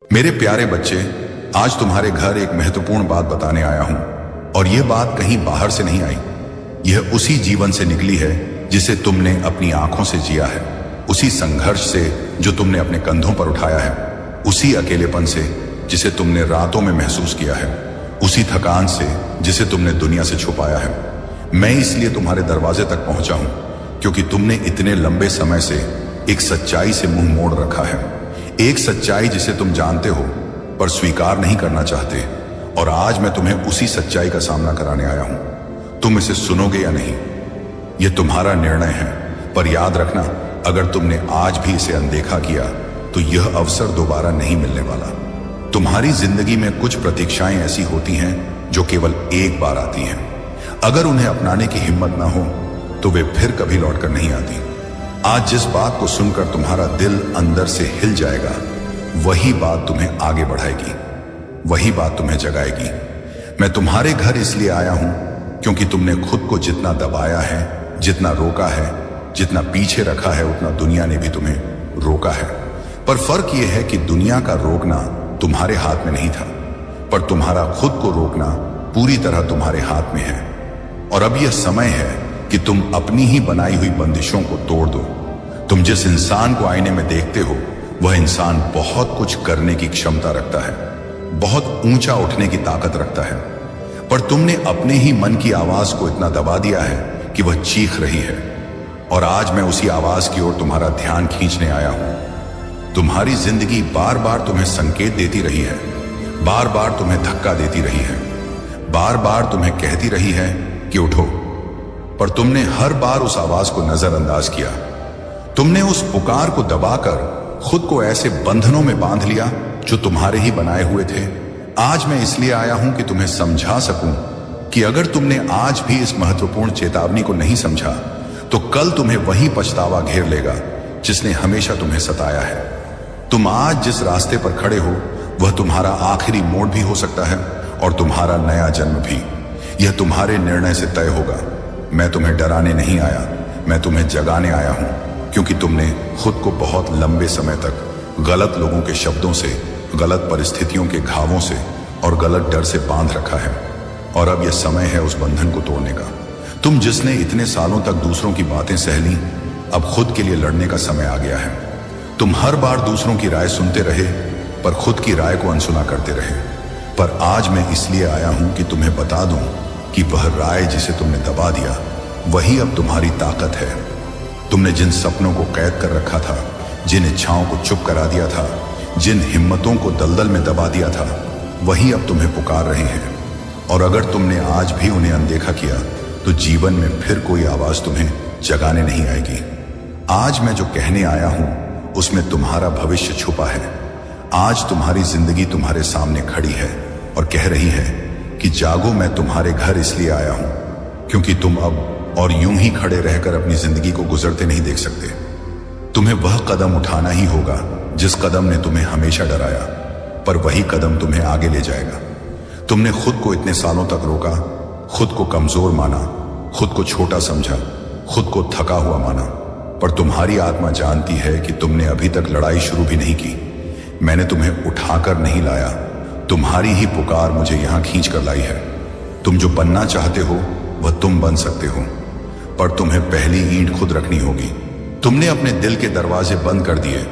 मेरे प्यारे बच्चे, आज तुम्हारे घर एक महत्वपूर्ण बात बताने आया हूं। और यह बात कहीं बाहर से नहीं आई। यह उसी जीवन से निकली है जिसे तुमने अपनी आंखों से जिया है, उसी संघर्ष से जो तुमने अपने कंधों पर उठाया है, उसी अकेलेपन से जिसे तुमने रातों में महसूस किया है, उसी थकान से जिसे तुमने दुनिया से छुपाया है। मैं इसलिए तुम्हारे दरवाजे तक पहुंचा हूं क्योंकि तुमने इतने लंबे समय से एक सच्चाई से मुंह मोड़ रखा है। एक सच्चाई जिसे तुम जानते हो पर स्वीकार नहीं करना चाहते। और आज मैं तुम्हें उसी सच्चाई का सामना कराने आया हूं। तुम इसे सुनोगे या नहीं, यह तुम्हारा निर्णय है। पर याद रखना, अगर तुमने आज भी इसे अनदेखा किया तो यह अवसर दोबारा नहीं मिलने वाला। तुम्हारी जिंदगी में कुछ प्रतीक्षाएं ऐसी होती हैं जो केवल एक बार आती हैं। अगर उन्हें अपनाने की हिम्मत ना हो तो वे फिर कभी लौटकर नहीं आती। आज जिस बात को सुनकर तुम्हारा दिल अंदर से हिल जाएगा, वही बात तुम्हें आगे बढ़ाएगी, वही बात तुम्हें जगाएगी। मैं तुम्हारे घर इसलिए आया हूं क्योंकि तुमने खुद को जितना दबाया है, जितना रोका है, जितना पीछे रखा है, उतना दुनिया ने भी तुम्हें रोका है। पर फर्क यह है कि दुनिया का रोकना तुम्हारे हाथ में नहीं था, पर तुम्हारा खुद को रोकना पूरी तरह तुम्हारे हाथ में है। और अब यह समय है कि तुम अपनी ही बनाई हुई बंदिशों को तोड़ दो। तुम जिस इंसान को आईने में देखते हो, वह इंसान बहुत कुछ करने की क्षमता रखता है, बहुत ऊंचा उठने की ताकत रखता है। पर तुमने अपने ही मन की आवाज को इतना दबा दिया है कि वह चीख रही है। और आज मैं उसी आवाज की ओर तुम्हारा ध्यान खींचने आया हूं। तुम्हारी जिंदगी बार बार तुम्हें संकेत देती रही है, बार बार तुम्हें धक्का देती रही है, बार बार तुम्हें कहती रही है कि उठो। पर तुमने हर बार उस आवाज को नजरअंदाज किया। तुमने उस पुकार को दबाकर खुद को ऐसे बंधनों में बांध लिया जो तुम्हारे ही बनाए हुए थे। आज मैं इसलिए आया हूं कि तुम्हें समझा सकूं कि अगर तुमने आज भी इस महत्वपूर्ण चेतावनी को नहीं समझा तो कल तुम्हें वही पछतावा घेर लेगा जिसने हमेशा तुम्हें सताया है। तुम आज जिस रास्ते पर खड़े हो वह तुम्हारा आखिरी मोड़ भी हो सकता है और तुम्हारा नया जन्म भी। यह तुम्हारे निर्णय से तय होगा। मैं तुम्हें डराने नहीं आया, मैं तुम्हें जगाने आया हूं क्योंकि तुमने खुद को बहुत लंबे समय तक गलत लोगों के शब्दों से, गलत परिस्थितियों के घावों से और गलत डर से बांध रखा है। और अब यह समय है उस बंधन को तोड़ने का। तुम जिसने इतने सालों तक दूसरों की बातें सह ली, अब खुद के लिए लड़ने का समय आ गया है। तुम हर बार दूसरों की राय सुनते रहे पर खुद की राय को अनसुना करते रहे। पर आज मैं इसलिए आया हूं कि तुम्हें बता दूं कि वह राय जिसे तुमने दबा दिया, वही अब तुम्हारी ताकत है। तुमने जिन सपनों को कैद कर रखा था, जिन इच्छाओं को चुप करा दिया था, जिन हिम्मतों को दलदल में दबा दिया था, वही अब तुम्हें पुकार रहे हैं। और अगर तुमने आज भी उन्हें अनदेखा किया तो जीवन में फिर कोई आवाज तुम्हें जगाने नहीं आएगी। आज मैं जो कहने आया हूं उसमें तुम्हारा भविष्य छुपा है। आज तुम्हारी जिंदगी तुम्हारे सामने खड़ी है और कह रही है कि जागो, मैं तुम्हारे घर इसलिए आया हूं क्योंकि तुम अब और यूं ही खड़े रहकर अपनी जिंदगी को गुजरते नहीं देख सकते। तुम्हें वह कदम उठाना ही होगा जिस कदम ने तुम्हें हमेशा डराया, पर वही कदम तुम्हें आगे ले जाएगा। तुमने खुद को इतने सालों तक रोका, खुद को कमजोर माना, खुद को छोटा समझा, खुद को थका हुआ माना। पर तुम्हारी आत्मा जानती है कि तुमने अभी तक लड़ाई शुरू भी नहीं की। मैंने तुम्हें उठाकर नहीं लाया, तुम्हारी ही पुकार मुझे यहां खींच कर लाई है। तुम जो बनना चाहते हो वह तुम बन सकते हो, पर तुम्हें पहली ईंट खुद रखनी होगी। तुमने अपने दिल के दरवाजे बंद कर दिए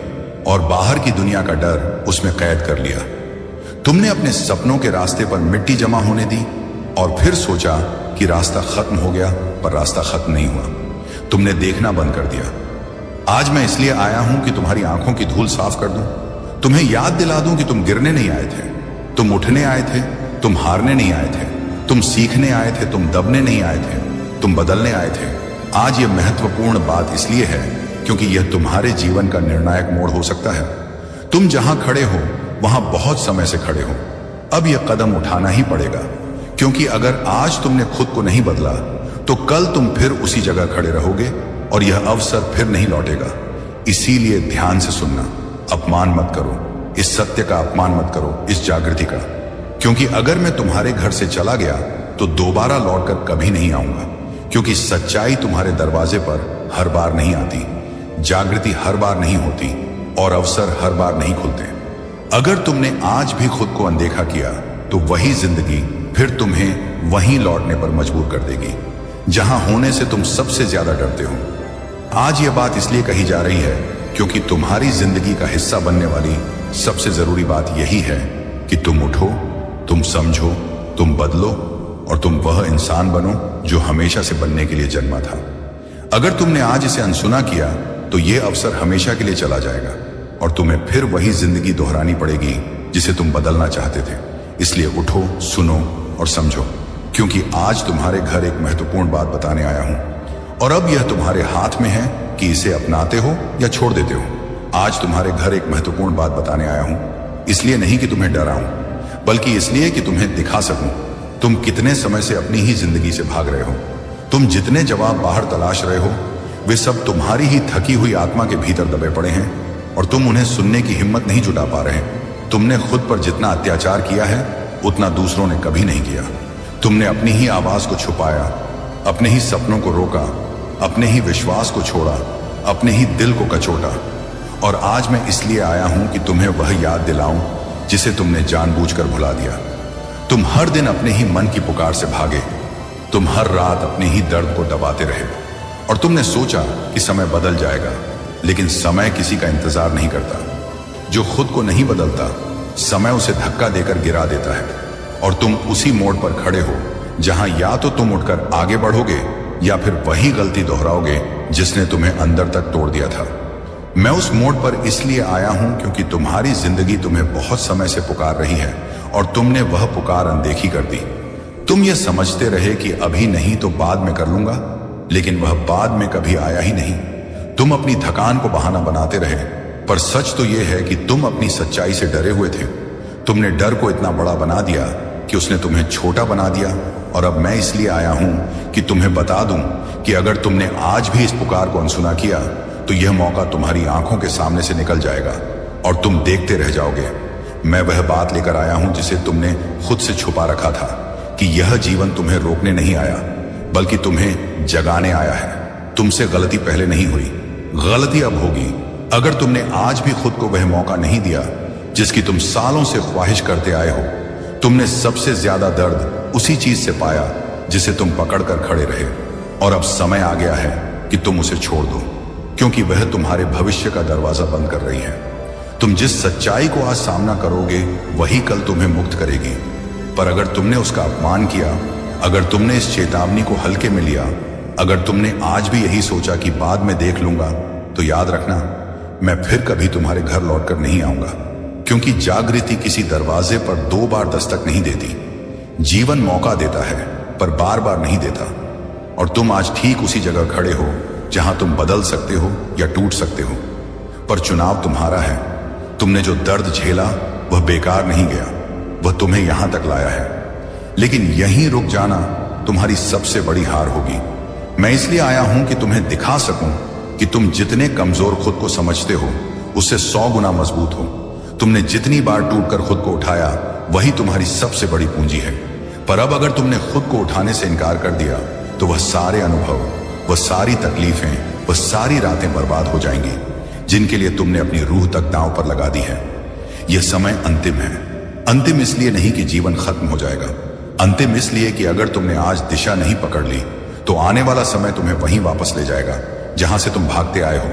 और बाहर की दुनिया का डर उसमें कैद कर लिया। तुमने अपने सपनों के रास्ते पर मिट्टी जमा होने दी और फिर सोचा कि रास्ता खत्म हो गया, पर रास्ता खत्म नहीं हुआ। तुमने देखना बंद कर दिया। आज मैं इसलिए आया हूं कि तुम्हारी आंखों की धूल साफ कर दूं, तुम्हें याद दिला दूं कि तुम गिरने नहीं आए थे, तुम उठने आए थे, तुम हारने नहीं आए थे, तुम सीखने आए थे, तुम दबने नहीं आए थे, तुम बदलने आए थे। आज यह महत्वपूर्ण बात इसलिए है क्योंकि यह तुम्हारे जीवन का निर्णायक मोड़ हो सकता है। तुम जहां खड़े हो वहां बहुत समय से खड़े हो। अब यह कदम उठाना ही पड़ेगा, क्योंकि अगर आज तुमने खुद को नहीं बदला तो कल तुम फिर उसी जगह खड़े रहोगे और यह अवसर फिर नहीं लौटेगा। इसीलिए ध्यान से सुनना, अपमान मत करो, इस सत्य का अपमान मत करो, इस जागृति का। क्योंकि अगर मैं तुम्हारे घर से चला गया तो दोबारा लौटकर कभी नहीं आऊंगा, क्योंकि सच्चाई तुम्हारे दरवाजे पर हर बार नहीं आती, जागृति हर बार नहीं होती और अवसर हर बार नहीं खुलते। अगर तुमने आज भी खुद को अनदेखा किया तो वही जिंदगी फिर तुम्हें वहीं लौटने पर मजबूर कर देगी जहां होने से तुम सबसे ज्यादा डरते हो। आज यह बात इसलिए कही जा रही है क्योंकि तुम्हारी जिंदगी का हिस्सा बनने वाली सबसे जरूरी बात यही है कि तुम उठो, तुम समझो, तुम बदलो और तुम वह इंसान बनो जो हमेशा से बनने के लिए जन्मा था। अगर तुमने आज इसे अनसुना किया तो यह अवसर हमेशा के लिए चला जाएगा और तुम्हें फिर वही जिंदगी दोहरानी पड़ेगी जिसे तुम बदलना चाहते थे। इसलिए उठो, सुनो और समझो, क्योंकि आज तुम्हारे घर एक महत्वपूर्ण बात बताने आया हूं और अब यह तुम्हारे हाथ में है कि इसे अपनाते हो या छोड़ देते हो। आज तुम्हारे घर एक महत्वपूर्ण बात बताने आया हूं, इसलिए नहीं कि तुम्हें डराऊं, बल्कि इसलिए कि तुम्हें दिखा सकूं तुम कितने समय से अपनी ही जिंदगी से भाग रहे हो। तुम जितने जवाब बाहर तलाश रहे हो वे सब तुम्हारी ही थकी हुई आत्मा के भीतर दबे पड़े हैं और तुम उन्हें सुनने की हिम्मत नहीं जुटा पा रहे। तुमने खुद पर जितना अत्याचार किया है उतना दूसरों ने कभी नहीं किया। तुमने अपनी ही आवाज को छुपाया, अपने ही सपनों को रोका, अपने ही विश्वास को छोड़ा, अपने ही दिल को कचोटा। और आज मैं इसलिए आया हूं कि तुम्हें वह याद दिलाऊं जिसे तुमने जानबूझकर भुला दिया। तुम हर दिन अपने ही मन की पुकार से भागे, तुम हर रात अपने ही दर्द को दबाते रहे और तुमने सोचा कि समय बदल जाएगा, लेकिन समय किसी का इंतजार नहीं करता। जो खुद को नहीं बदलता समय उसे धक्का देकर गिरा देता है और तुम उसी मोड़ पर खड़े हो जहां या तो तुम उठकर आगे बढ़ोगे या फिर वही गलती दोहराओगे जिसने तुम्हें अंदर तक तोड़ दिया था। मैं उस मोड़ पर इसलिए आया हूं क्योंकि तुम्हारी जिंदगी तुम्हें बहुत समय से पुकार रही है और तुमने वह पुकार अनदेखी कर दी। तुम ये समझते रहे कि अभी नहीं तो बाद में कर लूंगा, लेकिन वह बाद में कभी आया ही नहीं। तुम अपनी थकान को बहाना बनाते रहे, पर सच तो यह है कि तुम अपनी सच्चाई से डरे हुए थे। तुमने डर को इतना बड़ा बना दिया कि उसने तुम्हें छोटा बना दिया। और अब मैं इसलिए आया हूं कि तुम्हें बता दूं कि अगर तुमने आज भी इस पुकार को अनसुना किया तो यह मौका तुम्हारी आंखों के सामने से निकल जाएगा और तुम देखते रह जाओगे। मैं वह बात लेकर आया हूं जिसे तुमने खुद से छुपा रखा था कि यह जीवन तुम्हें रोकने नहीं आया बल्कि तुम्हें जगाने आया है। तुमसे गलती पहले नहीं हुई, गलती अब होगी। अगर तुमने आज भी खुद को वह मौका नहीं दिया जिसकी तुम सालों से ख्वाहिश करते आए हो, तुमने सबसे ज्यादा दर्द उसी चीज से पाया जिसे तुम पकड़कर खड़े रहे। और अब समय आ गया है कि तुम उसे छोड़ दो, क्योंकि वह तुम्हारे भविष्य का दरवाजा बंद कर रही है। तुम जिस सच्चाई को आज सामना करोगे वही कल तुम्हें मुक्त करेगी। पर अगर तुमने उसका अपमान किया, अगर तुमने इस चेतावनी को हल्के में लिया, अगर तुमने आज भी यही सोचा कि बाद में देख लूंगा, तो याद रखना मैं फिर कभी तुम्हारे घर लौटकर नहीं आऊंगा। क्योंकि जागृति किसी दरवाजे पर 2 बार दस्तक नहीं देती। जीवन मौका देता है पर बार बार नहीं देता। और तुम आज ठीक उसी जगह खड़े हो जहां तुम बदल सकते हो या टूट सकते हो, पर चुनाव तुम्हारा है। तुमने जो दर्द झेला वह बेकार नहीं गया, वह तुम्हें यहां तक लाया है। लेकिन यहीं रुक जाना तुम्हारी सबसे बड़ी हार होगी। मैं इसलिए आया हूं कि तुम्हें दिखा सकूं कि तुम जितने कमजोर खुद को समझते हो उससे 100 गुना मजबूत हो। तुमने जितनी बार टूटकर खुद को उठाया वही तुम्हारी सबसे बड़ी पूंजी है। पर अब अगर तुमने खुद को उठाने से इनकार कर दिया तो वह सारे अनुभव, वह सारी तकलीफें, वह सारी रातें बर्बाद हो जाएंगी जिनके लिए तुमने अपनी रूह तक दांव पर लगा दी है। यह समय अंतिम है। अंतिम इसलिए नहीं कि जीवन खत्म हो जाएगा, अंतिम इसलिए कि अगर तुमने आज दिशा नहीं पकड़ ली तो आने वाला समय तुम्हें वहीं वापस ले जाएगा जहां से तुम भागते आए हो।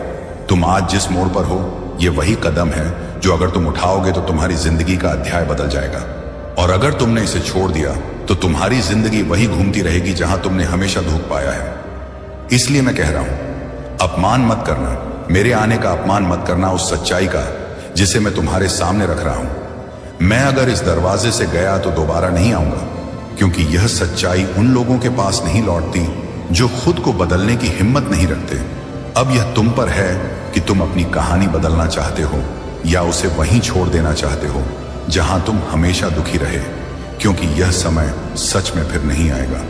तुम आज जिस मोड़ पर हो यह वही कदम है जो अगर तुम उठाओगे तो तुम्हारी जिंदगी का अध्याय बदल जाएगा। और अगर तुमने इसे छोड़ दिया तो तुम्हारी जिंदगी वही घूमती रहेगी जहां तुमने हमेशा धूप पाया है। इसलिए मैं कह रहा हूं, अपमान मत करना, मेरे आने का अपमान मत करना उस सच्चाई का जिसे मैं तुम्हारे सामने रख रहा हूं। मैं अगर इस दरवाजे से गया तो दोबारा नहीं आऊंगा, क्योंकि यह सच्चाई उन लोगों के पास नहीं लौटती जो खुद को बदलने की हिम्मत नहीं रखते। अब यह तुम पर है कि तुम अपनी कहानी बदलना चाहते हो या उसे वहीं छोड़ देना चाहते हो जहां तुम हमेशा दुखी रहे, क्योंकि यह समय सच में फिर नहीं आएगा।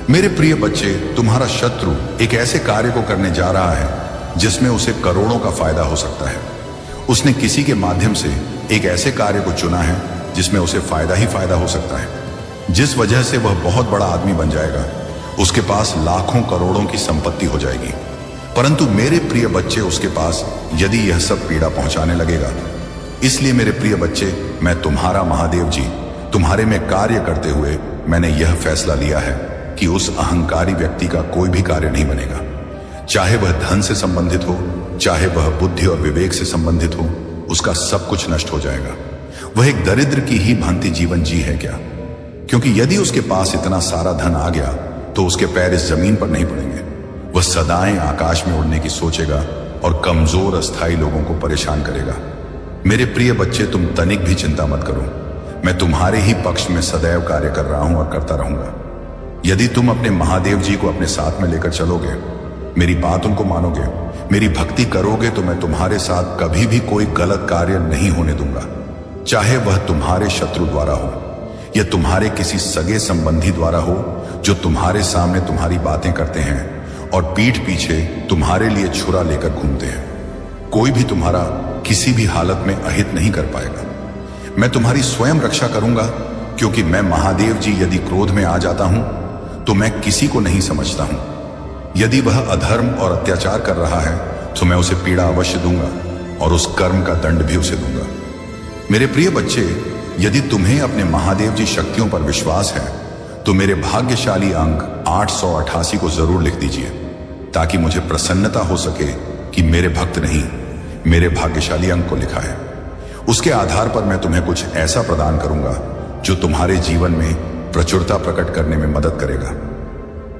मेरे प्रिय बच्चे, तुम्हारा शत्रु एक ऐसे कार्य को करने जा रहा है जिसमें उसे करोड़ों का फायदा हो सकता है। उसने किसी के माध्यम से एक ऐसे कार्य को चुना है जिसमें उसे फायदा ही फायदा हो सकता है, जिस वजह से वह बहुत बड़ा आदमी बन जाएगा। उसके पास लाखों करोड़ों की संपत्ति हो जाएगी। परंतु मेरे प्रिय बच्चे, उसके पास यदि यह सब पीड़ा पहुंचाने लगेगा इसलिए मेरे प्रिय बच्चे, मैं तुम्हारा महादेव जी तुम्हारे में कार्य करते हुए मैंने यह फैसला लिया है कि उस अहंकारी व्यक्ति का कोई भी कार्य नहीं बनेगा। चाहे वह धन से संबंधित हो, चाहे वह बुद्धि और विवेक से संबंधित हो, उसका सब कुछ नष्ट हो जाएगा। वह एक दरिद्र की ही भांति जीवन जी है क्या? क्योंकि यदि उसके पास इतना सारा धन आ गया तो उसके पैर इस जमीन पर नहीं पड़ेंगे। वह सदाएं आकाश में उड़ने की सोचेगा और कमजोर अस्थायी लोगों को परेशान करेगा। मेरे प्रिय बच्चे, तुम तनिक भी चिंता मत करो। मैं तुम्हारे ही पक्ष में सदैव कार्य कर रहा हूं और करता रहूंगा। यदि तुम अपने महादेव जी को अपने साथ में लेकर चलोगे, मेरी बात उनको मानोगे, मेरी भक्ति करोगे, तो मैं तुम्हारे साथ कभी भी कोई गलत कार्य नहीं होने दूंगा। चाहे वह तुम्हारे शत्रु द्वारा हो या तुम्हारे किसी सगे संबंधी द्वारा हो जो तुम्हारे सामने तुम्हारी बातें करते हैं और पीठ पीछे तुम्हारे लिए छुरा लेकर घूमते हैं। कोई भी तुम्हारा किसी भी हालत में अहित नहीं कर पाएगा। मैं तुम्हारी स्वयं रक्षा करूंगा, क्योंकि मैं महादेव जी यदि क्रोध में आ जाता हूं तो मैं किसी को नहीं समझता हूं। यदि वह अधर्म और अत्याचार कर रहा है तो मैं उसे पीड़ा अवश्य दूंगा और उस कर्म का दंड भी उसे दूंगा। मेरे प्रिय बच्चे, यदि तुम्हें अपने महादेव जी शक्तियों पर विश्वास है तो मेरे भाग्यशाली अंक 888 को जरूर लिख दीजिए, ताकि मुझे प्रसन्नता हो सके कि मेरे भक्त नहीं, मेरे भाग्यशाली अंक को लिखा है। उसके आधार पर मैं तुम्हें कुछ ऐसा प्रदान करूंगा जो तुम्हारे जीवन में प्रचुरता प्रकट करने में मदद करेगा।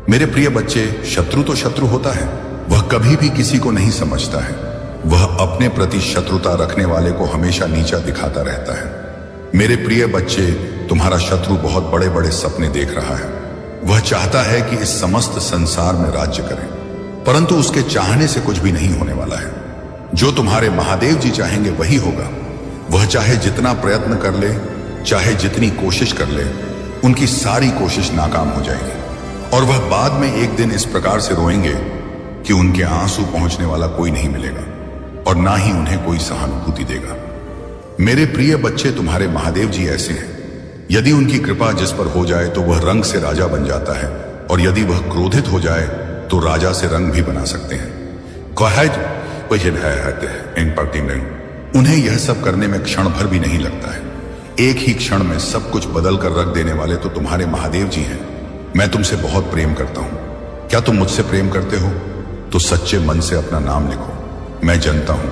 मेरे प्रिय बच्चे, शत्रु तो शत्रु होता है, वह कभी भी किसी को नहीं समझता है। वह अपने प्रति शत्रुता रखने वाले को हमेशा नीचा दिखाता रहता है। मेरे प्रिय बच्चे, तुम्हारा शत्रु बहुत बड़े बड़े सपने देख रहा है। वह चाहता है कि इस समस्त संसार में राज्य करे, परंतु उसके चाहने से कुछ भी नहीं होने वाला है। जो तुम्हारे महादेव जी चाहेंगे वही होगा। वह चाहे जितना प्रयत्न कर ले, चाहे जितनी कोशिश कर ले, उनकी सारी कोशिश नाकाम हो जाएगी और वह बाद में एक दिन इस प्रकार से रोएंगे कि उनके आंसू पहुंचने वाला कोई नहीं मिलेगा और ना ही उन्हें कोई सहानुभूति देगा। मेरे प्रिय बच्चे, तुम्हारे महादेव जी ऐसे हैं, यदि उनकी कृपा जिस पर हो जाए तो वह रंग से राजा बन जाता है, और यदि वह क्रोधित हो जाए तो राजा से रंग भी बना सकते हैं। उन्हें यह सब करने में क्षण भर भी नहीं लगता है। एक ही क्षण में सब कुछ बदल कर रख देने वाले तो तुम्हारे महादेव जी हैं। मैं तुमसे बहुत प्रेम करता हूं। क्या तुम मुझसे प्रेम करते हो? तो सच्चे मन से अपना नाम लिखो। मैं जानता हूं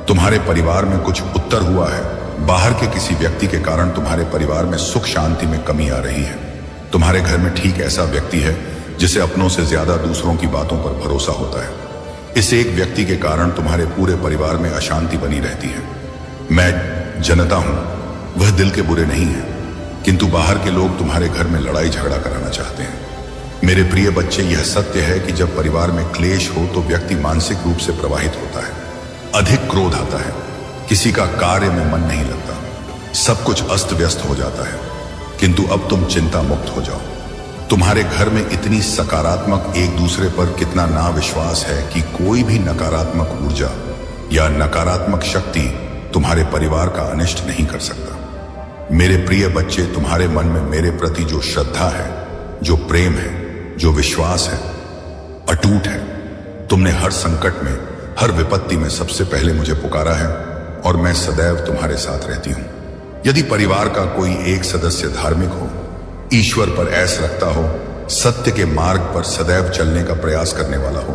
तुम्हारे परिवार में कुछ उत्तर हुआ है। बाहर के किसी व्यक्ति के कारण तुम्हारे परिवार में सुख शांति में कमी आ रही है। तुम्हारे घर में ठीक ऐसा व्यक्ति है जिसे अपनों से ज्यादा दूसरों की बातों पर भरोसा होता है। इस एक व्यक्ति के कारण तुम्हारे पूरे परिवार में अशांति बनी रहती है। मैं जानता हूं वह दिल के बुरे नहीं है, किंतु बाहर के लोग तुम्हारे घर में लड़ाई झगड़ा कराना चाहते हैं। मेरे प्रिय बच्चे, यह सत्य है कि जब परिवार में क्लेश हो तो व्यक्ति मानसिक रूप से प्रभावित होता है, अधिक क्रोध आता है, किसी का कार्य में मन नहीं लगता, सब कुछ अस्त व्यस्त हो जाता है। किंतु अब तुम चिंता मुक्त हो जाओ। तुम्हारे घर में इतनी सकारात्मक एक दूसरे पर कितना ना विश्वास है कि कोई भी नकारात्मक ऊर्जा या नकारात्मक शक्ति तुम्हारे परिवार का अनिष्ट नहीं कर सकता। मेरे प्रिय बच्चे, तुम्हारे मन में मेरे प्रति जो श्रद्धा है, जो प्रेम है, जो विश्वास है, अटूट है। तुमने हर संकट में, हर विपत्ति में सबसे पहले मुझे पुकारा है और मैं सदैव तुम्हारे साथ रहती हूं। यदि परिवार का कोई एक सदस्य धार्मिक हो, ईश्वर पर ऐस रखता हो, सत्य के मार्ग पर सदैव चलने का प्रयास करने वाला हो,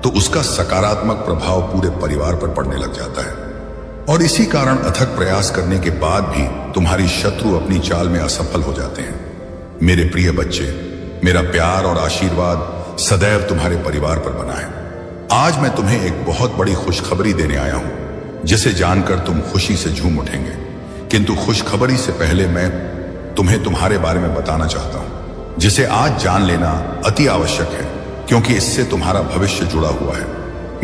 तो उसका सकारात्मक प्रभाव पूरे परिवार पर पड़ने लग जाता है। और इसी कारण अथक प्रयास करने के बाद भी तुम्हारी शत्रु अपनी चाल में असफल हो जाते हैं। मेरे प्रिय बच्चे, मेरा प्यार और आशीर्वाद सदैव तुम्हारे परिवार पर बना है। आज मैं तुम्हें एक बहुत बड़ी खुशखबरी देने आया हूं, जिसे जानकर तुम खुशी से झूम उठेंगे। किंतु खुशखबरी से पहले मैं तुम्हें तुम्हारे बारे में बताना चाहता हूं, जिसे आज जान लेना अति आवश्यक है, क्योंकि इससे तुम्हारा भविष्य जुड़ा हुआ है।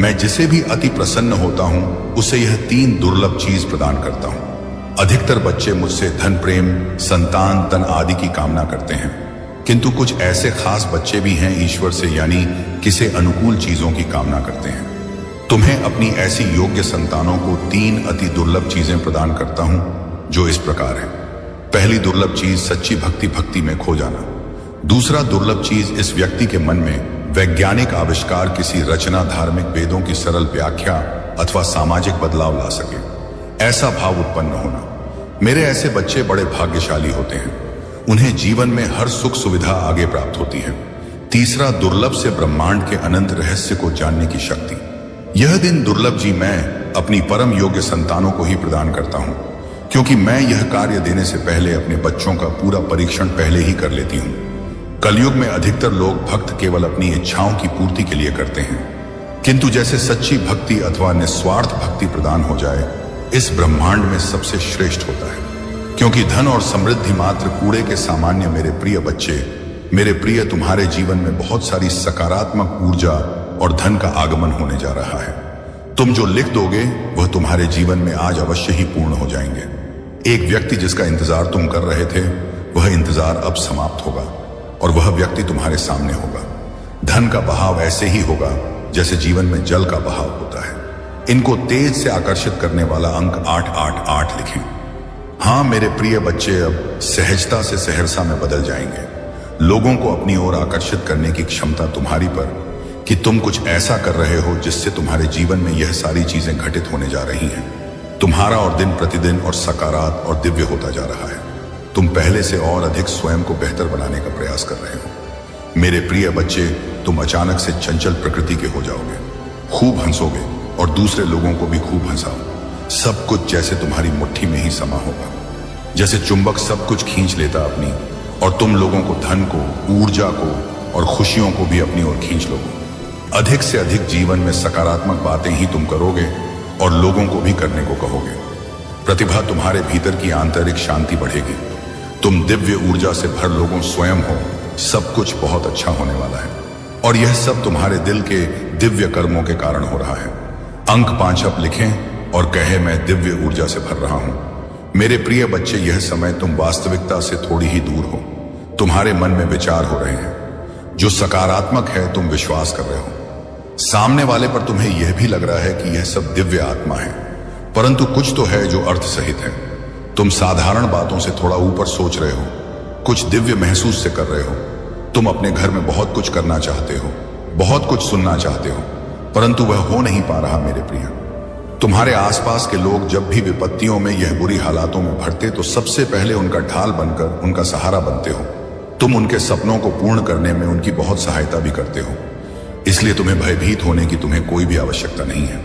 मैं जिसे भी अति प्रसन्न होता हूं उसे यह 3 दुर्लभ चीज प्रदान करता हूं। अधिकतर बच्चे मुझसे धन, प्रेम, संतान, तन आदि की कामना करते हैं, किंतु कुछ ऐसे खास बच्चे भी हैं ईश्वर से यानी किसी अनुकूल चीजों की कामना करते हैं। तुम्हें अपनी ऐसी योग्य संतानों को 3 अति दुर्लभ चीजें प्रदान करता हूं, जो इस प्रकार है। पहली दुर्लभ चीज सच्ची भक्ति में खो जाना। दूसरा दुर्लभ चीज इस व्यक्ति के मन में वैज्ञानिक आविष्कार, किसी रचना, धार्मिक वेदों की सरल व्याख्या अथवा सामाजिक बदलाव ला सके। ऐसा भाव उत्पन्न होना, मेरे ऐसे बच्चे बड़े भाग्यशाली होते हैं, उन्हें जीवन में हर सुख सुविधा आगे प्राप्त होती है। तीसरा, दुर्लभ से ब्रह्मांड के अनंत रहस्य को जानने की शक्ति। यह दिन दुर्लभ जी मैं अपनी परम योग्य संतानों को ही प्रदान करता हूं, क्योंकि मैं यह कार्य देने से पहले अपने बच्चों का पूरा परीक्षण पहले ही कर लेती हूं। कलयुग में अधिकतर लोग भक्त केवल अपनी इच्छाओं की पूर्ति के लिए करते हैं, किंतु जैसे सच्ची भक्ति अथवा निस्वार्थ भक्ति प्रदान हो जाए, इस ब्रह्मांड में सबसे श्रेष्ठ होता है। क्योंकि धन और समृद्धि मात्र कूड़े के सामान्य मेरे प्रिय बच्चे, मेरे प्रिय, तुम्हारे जीवन में बहुत सारी सकारात्मक ऊर्जा और धन का आगमन होने जा रहा है। तुम जो लिख दोगे वह तुम्हारे जीवन में आज अवश्य ही पूर्ण हो जाएंगे। एक व्यक्ति जिसका इंतजार तुम कर रहे थे, वह इंतजार अब समाप्त होगा और वह व्यक्ति तुम्हारे सामने होगा। धन का बहाव ऐसे ही होगा जैसे जीवन में जल का बहाव होता है। इनको तेज से आकर्षित करने वाला अंक 888 लिखें। हाँ मेरे प्रिय बच्चे, अब सहजता से सहरसा में बदल जाएंगे। लोगों को अपनी ओर आकर्षित करने की क्षमता तुम्हारी पर कि तुम कुछ ऐसा कर रहे हो जिससे तुम्हारे जीवन में यह सारी चीजें घटित होने जा रही हैं। तुम्हारा और दिन प्रतिदिन और सकारात्मक और दिव्य होता जा रहा है। तुम पहले से और अधिक स्वयं को बेहतर बनाने का प्रयास कर रहे हो। मेरे प्रिय बच्चे, तुम अचानक से चंचल प्रकृति के हो जाओगे, खूब हंसोगे और दूसरे लोगों को भी खूब हंसाओ। सब कुछ जैसे तुम्हारी मुट्ठी में ही समा होगा, जैसे चुंबक सब कुछ खींच लेता अपनी, और तुम लोगों को, धन को, ऊर्जा को और खुशियों को भी अपनी ओर खींच लोगे। अधिक से अधिक जीवन में सकारात्मक बातें ही तुम करोगे और लोगों को भी करने को कहोगे। प्रतिभा तुम्हारे भीतर की आंतरिक शांति बढ़ेगी। तुम दिव्य ऊर्जा से भर लोगों स्वयं हो। सब कुछ बहुत अच्छा होने वाला है और यह सब तुम्हारे दिल के दिव्य कर्मों के कारण हो रहा है। अंक 5 अब लिखें और कहे, मैं दिव्य ऊर्जा से भर रहा हूं। मेरे प्रिय बच्चे, यह समय तुम वास्तविकता से थोड़ी ही दूर हो। तुम्हारे मन में विचार हो रहे हैं जो सकारात्मक है, तुम विश्वास कर रहे हो। सामने वाले पर तुम्हें यह भी लग रहा है कि यह सब दिव्य आत्मा है, परंतु कुछ तो है जो अर्थ सहित है। तुम साधारण बातों से थोड़ा ऊपर सोच रहे हो, कुछ दिव्य महसूस से कर रहे हो। तुम अपने घर में बहुत कुछ करना चाहते हो, बहुत कुछ सुनना चाहते हो, परंतु वह हो नहीं पा रहा। मेरे प्रिय, तुम्हारे आसपास के लोग जब भी विपत्तियों में, यह बुरी हालातों में भरते, तो सबसे पहले उनका ढाल बनकर उनका सहारा बनते हो। तुम उनके सपनों को पूर्ण करने में उनकी बहुत सहायता भी करते हो, इसलिए तुम्हें भयभीत होने की तुम्हें कोई भी आवश्यकता नहीं है।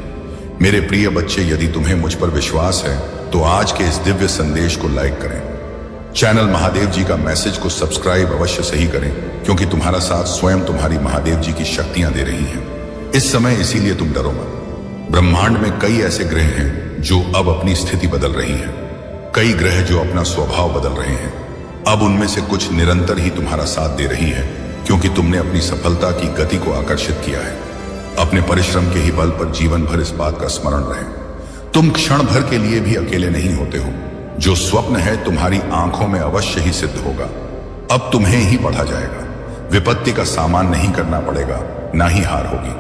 मेरे प्रिय बच्चे, यदि तुम्हें मुझ पर विश्वास है तो आज के इस दिव्य संदेश को लाइक करें। चैनल महादेव जी का मैसेज को सब्सक्राइब अवश्य सही करें, क्योंकि तुम्हारा साथ स्वयं तुम्हारी महादेव जी की शक्तियां दे रही हैं इस समय। इसीलिए तुम डरो मत। ब्रह्मांड में कई ऐसे ग्रह हैं जो अब अपनी स्थिति बदल रही हैं, कई ग्रह जो अपना स्वभाव बदल रहे हैं। अब उनमें से कुछ निरंतर ही तुम्हारा साथ दे रही है, क्योंकि तुमने अपनी सफलता की गति को आकर्षित किया है। अपने परिश्रम के ही बल पर जीवन भर इस बात का स्मरण रहे, तुम क्षण भर के लिए भी अकेले नहीं होते हो। जो स्वप्न है तुम्हारी आंखों में अवश्य ही सिद्ध होगा। अब तुम्हें ही पढ़ा जाएगा, विपत्ति का सामना नहीं करना पड़ेगा, ना ही हार होगी।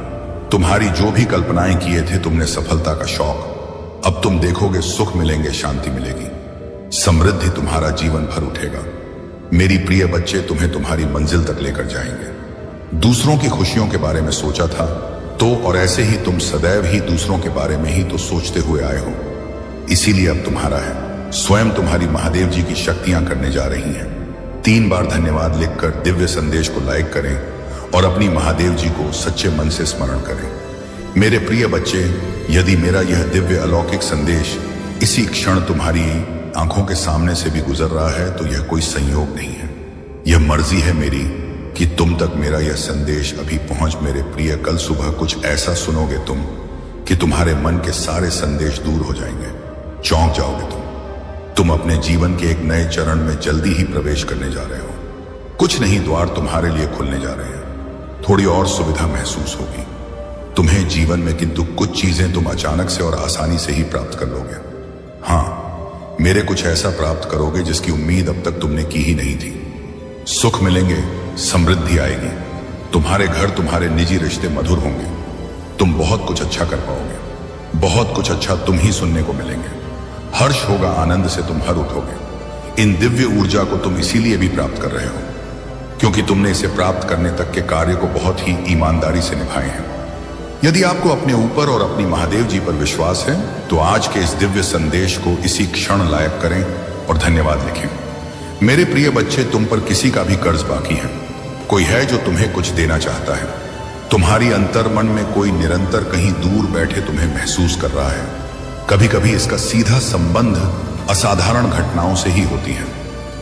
तुम्हारी जो भी कल्पनाएं किए थे तुमने सफलता का शौक, अब तुम देखोगे सुख मिलेंगे, शांति मिलेगी, समृद्धि तुम्हारा जीवन भर उठेगा। मेरी प्रिय बच्चे, तुम्हें तुम्हारी मंजिल तक लेकर जाएंगे। दूसरों की खुशियों के बारे में सोचा था तो, और ऐसे ही तुम सदैव ही दूसरों के बारे में ही तो सोचते हुए आए हो, इसीलिए अब तुम्हारा है। स्वयं तुम्हारी महादेव जी की शक्तियां करने जा रही हैं। 3 बार धन्यवाद लिखकर दिव्य संदेश को लाइक करें और अपनी महादेव जी को सच्चे मन से स्मरण करें। मेरे प्रिय बच्चे, यदि मेरा यह दिव्य अलौकिक संदेश इसी क्षण तुम्हारी आंखों के सामने से भी गुजर रहा है, तो यह कोई संयोग नहीं है, यह मर्जी है मेरी कि तुम तक मेरा यह संदेश अभी पहुंच। मेरे प्रिय, कल सुबह कुछ ऐसा सुनोगे तुम कि तुम्हारे मन के सारे संदेश दूर हो जाएंगे, चौंक जाओगे तुम अपने जीवन के एक नए चरण में जल्दी ही प्रवेश करने जा रहे हो। कुछ नहीं, द्वार तुम्हारे लिए खुलने जा रहे हैं। थोड़ी और सुविधा महसूस होगी तुम्हें जीवन में, किंतु कुछ चीजें तुम अचानक से और आसानी से ही प्राप्त कर लोगे। हाँ, मेरे कुछ ऐसा प्राप्त करोगे जिसकी उम्मीद अब तक तुमने की ही नहीं थी। सुख मिलेंगे, समृद्धि आएगी, तुम्हारे घर, तुम्हारे निजी रिश्ते मधुर होंगे, तुम बहुत कुछ अच्छा कर पाओगे, बहुत कुछ अच्छा तुम ही सुनने को मिलेंगे। हर्ष होगा, आनंद से तुम हर उठोगे। इन दिव्य ऊर्जा को तुम इसीलिए भी प्राप्त कर रहे हो क्योंकि तुमने इसे प्राप्त करने तक के कार्य को बहुत ही ईमानदारी से निभाए हैं। यदि आपको अपने ऊपर और अपनी महादेव जी पर विश्वास है तो आज के इस दिव्य संदेश को इसी क्षण लाइक करें और धन्यवाद लिखें। मेरे प्रिय बच्चे, तुम पर किसी का भी कर्ज बाकी है। कोई है जो तुम्हें कुछ देना चाहता है। तुम्हारी अंतर्मन में कोई निरंतर कहीं दूर बैठे तुम्हें महसूस कर रहा है। कभी कभी इसका सीधा संबंध असाधारण घटनाओं से ही होती है।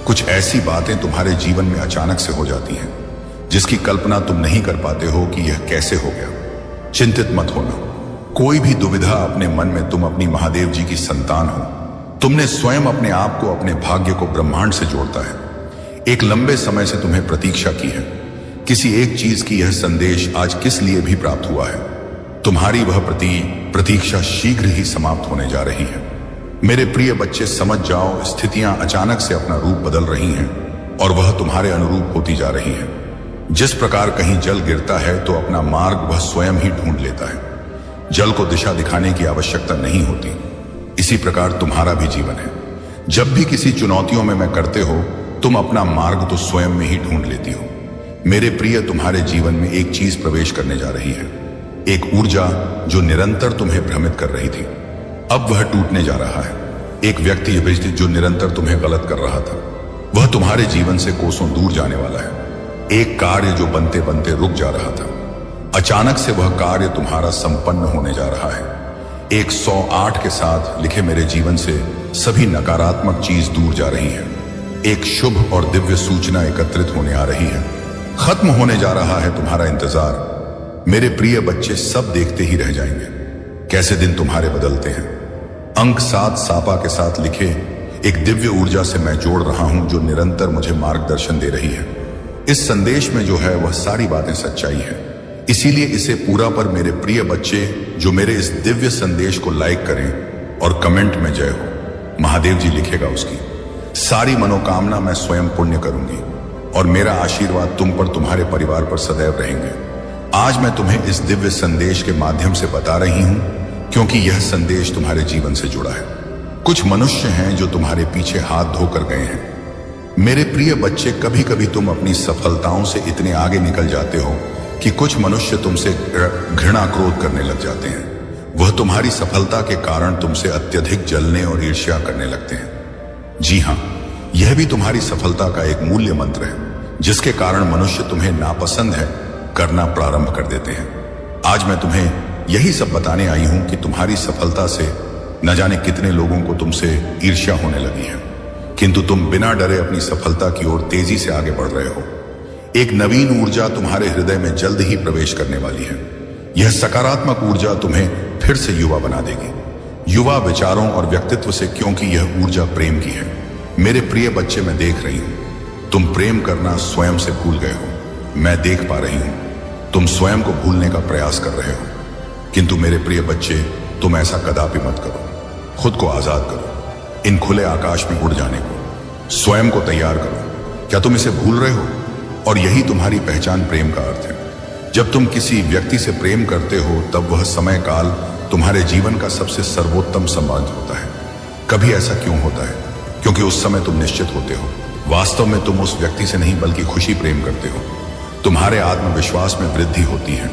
कुछ ऐसी बातें तुम्हारे जीवन में अचानक से हो जाती हैं जिसकी कल्पना तुम नहीं कर पाते हो कि यह कैसे हो गया। चिंतित मत होना, कोई भी दुविधा अपने मन में, तुम अपनी महादेव जी की संतान हो। तुमने स्वयं अपने आप को, अपने भाग्य को ब्रह्मांड से जोड़ता है। एक लंबे समय से तुम्हें प्रतीक्षा की है किसी एक चीज की। यह संदेश आज किस लिए भी प्राप्त हुआ है। तुम्हारी वह प्रतीक्षा शीघ्र ही समाप्त होने जा रही है। मेरे प्रिय बच्चे, समझ जाओ, स्थितियां अचानक से अपना रूप बदल रही हैं और वह तुम्हारे अनुरूप होती जा रही है। जिस प्रकार कहीं जल गिरता है तो अपना मार्ग वह स्वयं ही ढूंढ लेता है। जल को दिशा दिखाने की आवश्यकता नहीं होती। इसी प्रकार तुम्हारा भी जीवन है। जब भी किसी चुनौतियों में करते हो, तुम अपना मार्ग तो स्वयं में ही ढूंढ लेती हो। मेरे प्रिय, तुम्हारे जीवन में एक चीज प्रवेश करने जा रही है। एक ऊर्जा जो निरंतर तुम्हें भ्रमित कर रही थी, अब वह टूटने जा रहा है। एक व्यक्ति जो निरंतर तुम्हें गलत कर रहा था, वह तुम्हारे जीवन से कोसों दूर जाने वाला है। एक कार्य जो बनते बनते रुक जा रहा था, अचानक से वह कार्य तुम्हारा संपन्न होने जा रहा है। 108 के साथ लिखे, मेरे जीवन से सभी नकारात्मक चीज दूर जा रही है। एक शुभ और दिव्य सूचना एकत्रित होने आ रही है। खत्म होने जा रहा है तुम्हारा इंतजार। मेरे प्रिय बच्चे, सब देखते ही रह जाएंगे कैसे दिन तुम्हारे बदलते हैं। अंक 7 सापा के साथ लिखे, एक दिव्य ऊर्जा से मैं जोड़ रहा हूं जो निरंतर मुझे मार्गदर्शन दे रही है। इस संदेश में जो है वह सारी बातें सच्चाई है। इसीलिए इसे पूरा पर मेरे प्रिय बच्चे, जो मेरे इस दिव्य संदेश को लाइक करें और कमेंट में जय हो महादेव जी लिखेगा, उसकी सारी मनोकामना मैं स्वयं पुण्य करूंगी और मेरा आशीर्वाद तुम पर, तुम्हारे परिवार पर सदैव रहेंगे। आज मैं तुम्हें इस दिव्य संदेश के माध्यम से बता रही हूं क्योंकि यह संदेश तुम्हारे जीवन से जुड़ा है। कुछ मनुष्य हैं जो तुम्हारे पीछे हाथ धोकर गए हैं। मेरे प्रिय बच्चे, कभी कभी तुम अपनी सफलताओं से इतने आगे निकल जाते हो कि कुछ मनुष्य तुमसे घृणा क्रोध करने लग जाते हैं। वह तुम्हारी सफलता के कारण तुमसे अत्यधिक जलने और ईर्ष्या करने लगते हैं। जी हां, यह भी तुम्हारी सफलता का एक मूल्य मंत्र है जिसके कारण मनुष्य तुम्हें नापसंद है करना प्रारंभ कर देते हैं। आज मैं तुम्हें यही सब बताने आई हूं कि तुम्हारी सफलता से न जाने कितने लोगों को तुमसे ईर्ष्या होने लगी है, किंतु तुम बिना डरे अपनी सफलता की ओर तेजी से आगे बढ़ रहे हो। एक नवीन ऊर्जा तुम्हारे हृदय में जल्द ही प्रवेश करने वाली है। यह सकारात्मक ऊर्जा तुम्हें फिर से युवा बना देगी, युवा विचारों और व्यक्तित्व से, क्योंकि यह ऊर्जा प्रेम की है। मेरे प्रिय बच्चे, मैं देख रही हूं तुम प्रेम करना स्वयं से भूल गए हो। मैं देख पा रही हूं तुम स्वयं को भूलने का प्रयास कर रहे हो, किंतु मेरे प्रिय बच्चे, तुम ऐसा कदापि मत करो। खुद को आजाद करो, इन खुले आकाश में उड़ जाने को स्वयं को तैयार करो। क्या तुम इसे भूल रहे हो? और यही तुम्हारी पहचान प्रेम का अर्थ है। जब तुम किसी व्यक्ति से प्रेम करते हो तब वह समय काल तुम्हारे जीवन का सबसे सर्वोत्तम संबंध होता है। कभी ऐसा क्यों होता है? क्योंकि उस समय तुम निश्चित होते हो, वास्तव में तुम उस व्यक्ति से नहीं बल्कि खुशी प्रेम करते हो। तुम्हारे आत्मविश्वास में वृद्धि होती है।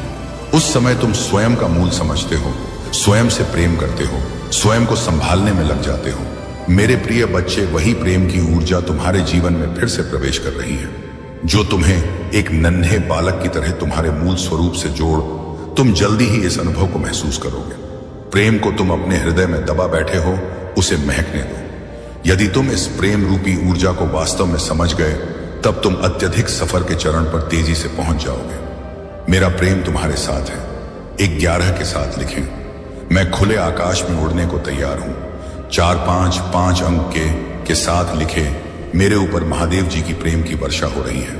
उस समय तुम स्वयं का मूल समझते हो, स्वयं से प्रेम करते हो, स्वयं को संभालने में लग जाते हो। मेरे प्रिय बच्चे, वही प्रेम की ऊर्जा तुम्हारे जीवन में फिर से प्रवेश कर रही है जो तुम्हें एक नन्हे बालक की तरह तुम्हारे मूल स्वरूप से जोड़, तुम जल्दी ही इस अनुभव को महसूस करोगे। प्रेम को तुम अपने हृदय में दबा बैठे हो, उसे महकने दो। यदि तुम इस प्रेम रूपी ऊर्जा को वास्तव में समझ गए, तब तुम अत्यधिक सफर के चरण पर तेजी से पहुंच जाओगे। मेरा प्रेम तुम्हारे साथ है। 11 के साथ लिखें, मैं खुले आकाश में उड़ने को तैयार हूं। 4-5 अंक के साथ लिखे, मेरे ऊपर महादेव जी की प्रेम की वर्षा हो रही है।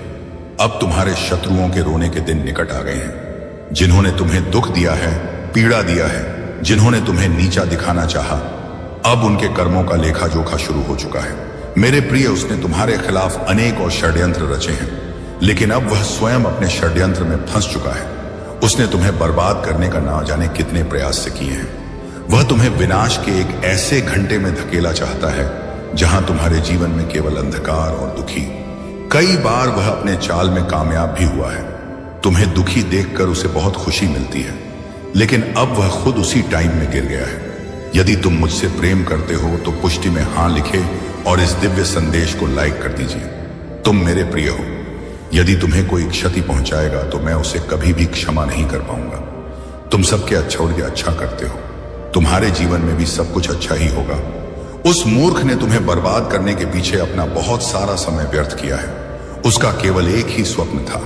अब तुम्हारे शत्रुओं के रोने के दिन निकट आ गए हैं। जिन्होंने तुम्हें दुख दिया है, पीड़ा दिया है, जिन्होंने तुम्हें नीचा दिखाना चाहा, अब उनके कर्मों का लेखा जोखा शुरू हो चुका है। मेरे प्रिय, उसने तुम्हारे खिलाफ अनेक और षड्यंत्र रचे हैं, लेकिन अब वह स्वयं अपने षड्यंत्र में फंस चुका है। उसने तुम्हें बर्बाद करने का ना जाने कितने प्रयास से किए हैं। वह तुम्हें विनाश के एक ऐसे घंटे में धकेला चाहता है जहां तुम्हारे जीवन में केवल अंधकार और दुखी। कई बार वह अपने चाल में कामयाब भी हुआ है। तुम्हें दुखी देखकर उसे बहुत खुशी मिलती है, लेकिन अब वह खुद उसी टाइम में गिर गया है। यदि तुम मुझसे प्रेम करते हो तो पुष्टि में हां लिखे और इस दिव्य संदेश को लाइक कर दीजिए। तुम मेरे प्रिय हो। यदि तुम्हें कोई क्षति पहुंचाएगा तो मैं उसे कभी भी क्षमा नहीं कर पाऊंगा। तुम सबके अच्छा करते हो। तुम्हारे जीवन में भी सब कुछ अच्छा ही होगा। उस मूर्ख ने तुम्हें बर्बाद करने के पीछे अपना बहुत सारा समय व्यर्थ किया है। उसका केवल एक ही स्वप्न था,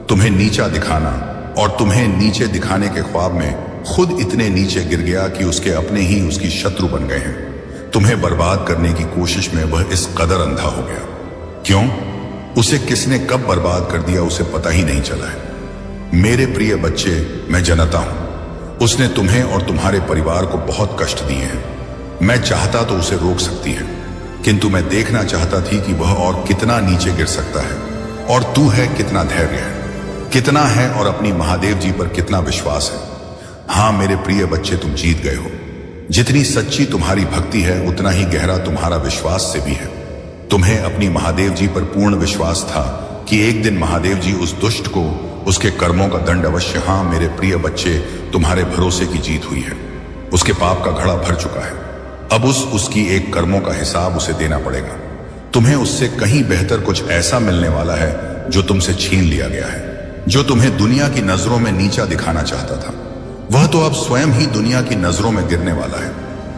तुम्हें नीचा दिखाना, और तुम्हें नीचे दिखाने के ख्वाब में खुद इतने नीचे गिर गया कि उसके अपने ही उसकी शत्रु बन गए हैं। तुम्हें बर्बाद करने की कोशिश में वह इस कदर अंधा हो गया। क्यों? उसे किसने कब बर्बाद कर दिया उसे पता ही नहीं चला है। मेरे प्रिय बच्चे, मैं जानता हूं उसने तुम्हें और तुम्हारे परिवार को बहुत कष्ट दिए हैं। मैं चाहता तो उसे रोक सकती है, किंतु मैं देखना चाहता थी कि वह और कितना नीचे गिर सकता है। और तू है कितना धैर्य है, कितना है, और अपनी महादेव जी पर कितना विश्वास है। हां मेरे प्रिय बच्चे, तुम जीत गए हो। जितनी सच्ची तुम्हारी भक्ति है उतना ही गहरा तुम्हारा विश्वास से भी है। तुम्हें अपनी महादेव जी पर पूर्ण विश्वास था कि एक दिन महादेव जी उस दुष्ट को उसके कर्मों का दंड अवश्य। हां मेरे प्रिय बच्चे, तुम्हारे भरोसे की जीत हुई है। उसके पाप का घड़ा भर चुका है। अब उसकी एक कर्मों का हिसाब उसे देना पड़ेगा। तुम्हें उससे कहीं बेहतर कुछ ऐसा मिलने वाला है जो तुमसे छीन लिया गया है। जो तुम्हें दुनिया की नजरों में नीचा दिखाना चाहता था, वह तो अब स्वयं ही दुनिया की नजरों में गिरने वाला है।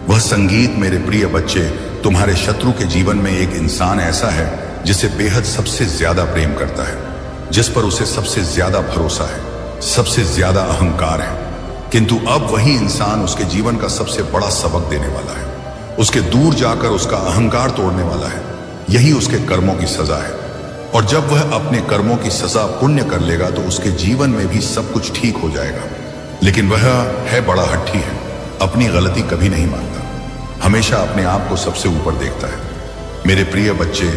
वह संगीत मेरे प्रिय बच्चे, तुम्हारे शत्रु के जीवन में एक इंसान ऐसा है जिसे बेहद सबसे ज्यादा प्रेम करता है, जिस पर उसे सबसे ज्यादा भरोसा है, सबसे ज्यादा अहंकार है। किंतु अब वही इंसान उसके जीवन का सबसे बड़ा सबक देने वाला है। उसके दूर जाकर उसका अहंकार तोड़ने वाला है। यही उसके कर्मों की सजा है। और जब वह अपने कर्मों की सजा पुण्य कर लेगा तो उसके जीवन में भी सब कुछ ठीक हो जाएगा। लेकिन वह है बड़ा हट्ठी है, अपनी गलती कभी नहीं मानता, हमेशा अपने आप को सबसे ऊपर देखता है। मेरे प्रिय बच्चे,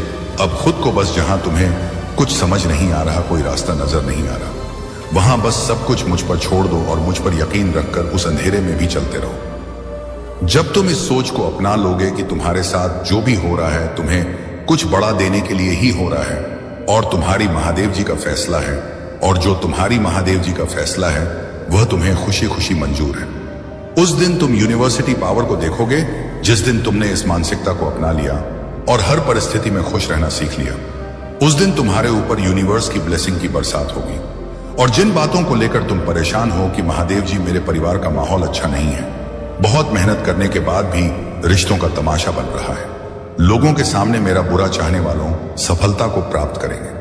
अब खुद को बस जहां तुम्हें कुछ समझ नहीं आ रहा, कोई रास्ता नजर नहीं आ रहा, वहां बस सब कुछ मुझ पर छोड़ दो और मुझ पर यकीन रखकर उस अंधेरे में भी चलते रहो। जब तुम इस सोच को अपना लोगे कि तुम्हारे साथ जो भी हो रहा है तुम्हें कुछ बड़ा देने के लिए ही हो रहा है और तुम्हारी महादेव जी का फैसला है, और जो तुम्हारी महादेव जी का फैसला है वह तुम्हें खुशी खुशी मंजूर है, उस दिन तुम यूनिवर्सिटी पावर को देखोगे जिस दिन तुमने इस मानसिकता को अपना लिया और हर परिस्थिति में खुश रहना सीख लिया। उस दिन तुम्हारे ऊपर यूनिवर्स की ब्लेसिंग की बरसात होगी। और जिन बातों को लेकर तुम परेशान हो कि महादेव जी मेरे परिवार का माहौल अच्छा नहीं है, बहुत मेहनत करने के बाद भी रिश्तों का तमाशा बन रहा है, लोगों के सामने मेरा बुरा चाहने वालों सफलता को प्राप्त करेंगे,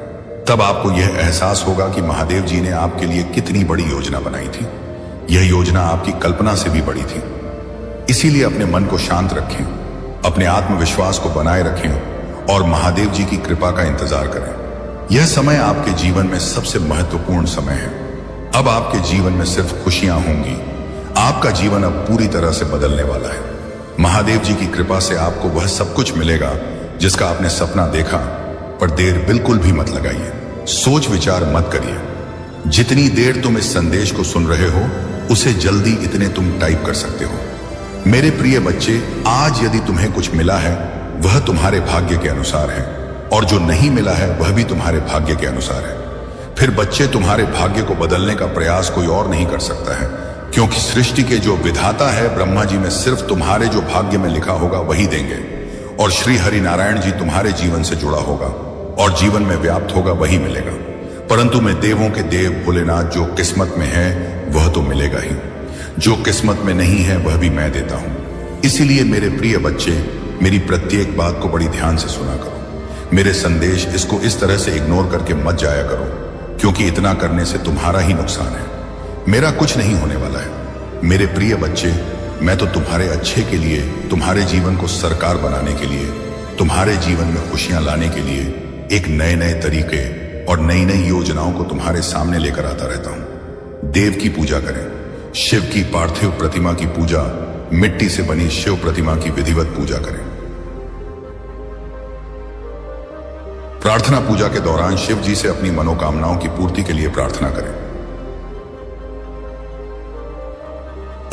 तब आपको यह एहसास होगा कि महादेव जी ने आपके लिए कितनी बड़ी योजना बनाई थी। यह योजना आपकी कल्पना से भी बड़ी थी। इसीलिए अपने मन को शांत रखें, अपने आत्मविश्वास को बनाए रखें और महादेव जी की कृपा का इंतजार करें। यह समय आपके जीवन में सबसे महत्वपूर्ण समय है। अब आपके जीवन में सिर्फ खुशियां होंगी। आपका जीवन अब पूरी तरह से बदलने वाला है। महादेव जी की कृपा से आपको वह सब कुछ मिलेगा जिसका आपने सपना देखा, पर देर बिल्कुल भी मत लगाइए, सोच विचार मत करिए। जितनी देर तुम इस संदेश को सुन रहे हो उसे जल्दी इतने तुम टाइप कर सकते हो। मेरे प्रिय बच्चे, आज यदि तुम्हें कुछ मिला है वह तुम्हारे भाग्य के अनुसार है, और जो नहीं मिला है वह भी तुम्हारे भाग्य के अनुसार है। फिर बच्चे, तुम्हारे भाग्य को बदलने का प्रयास कोई और नहीं कर सकता है, क्योंकि सृष्टि के जो विधाता है ब्रह्मा जी में सिर्फ तुम्हारे जो भाग्य में लिखा होगा वही देंगे, और श्री हरि नारायण जी तुम्हारे जीवन से जुड़ा होगा और जीवन में व्याप्त होगा वही मिलेगा। परंतु मैं देवों के देव भोलेनाथ, जो किस्मत में है वह तो मिलेगा ही, जो किस्मत में नहीं है वह भी मैं देता हूं। इसीलिए मेरे प्रिय बच्चे, मेरी प्रत्येक बात को बड़ी ध्यान से सुना करो। मेरे संदेश इसको इस तरह से इग्नोर करके मत जाया करो, क्योंकि इतना करने से तुम्हारा ही नुकसान है, मेरा कुछ नहीं होने वाला है। मेरे प्रिय बच्चे, मैं तो तुम्हारे अच्छे के लिए, तुम्हारे जीवन को सरकार बनाने के लिए, तुम्हारे जीवन में खुशियां लाने के लिए एक नए नए तरीके और नई नई योजनाओं को तुम्हारे सामने लेकर आता रहता हूं। देव की पूजा करें, शिव की पार्थिव प्रतिमा की पूजा, मिट्टी से बनी शिव प्रतिमा की विधिवत पूजा करें। प्रार्थना पूजा के दौरान शिव जी से अपनी मनोकामनाओं की पूर्ति के लिए प्रार्थना करें।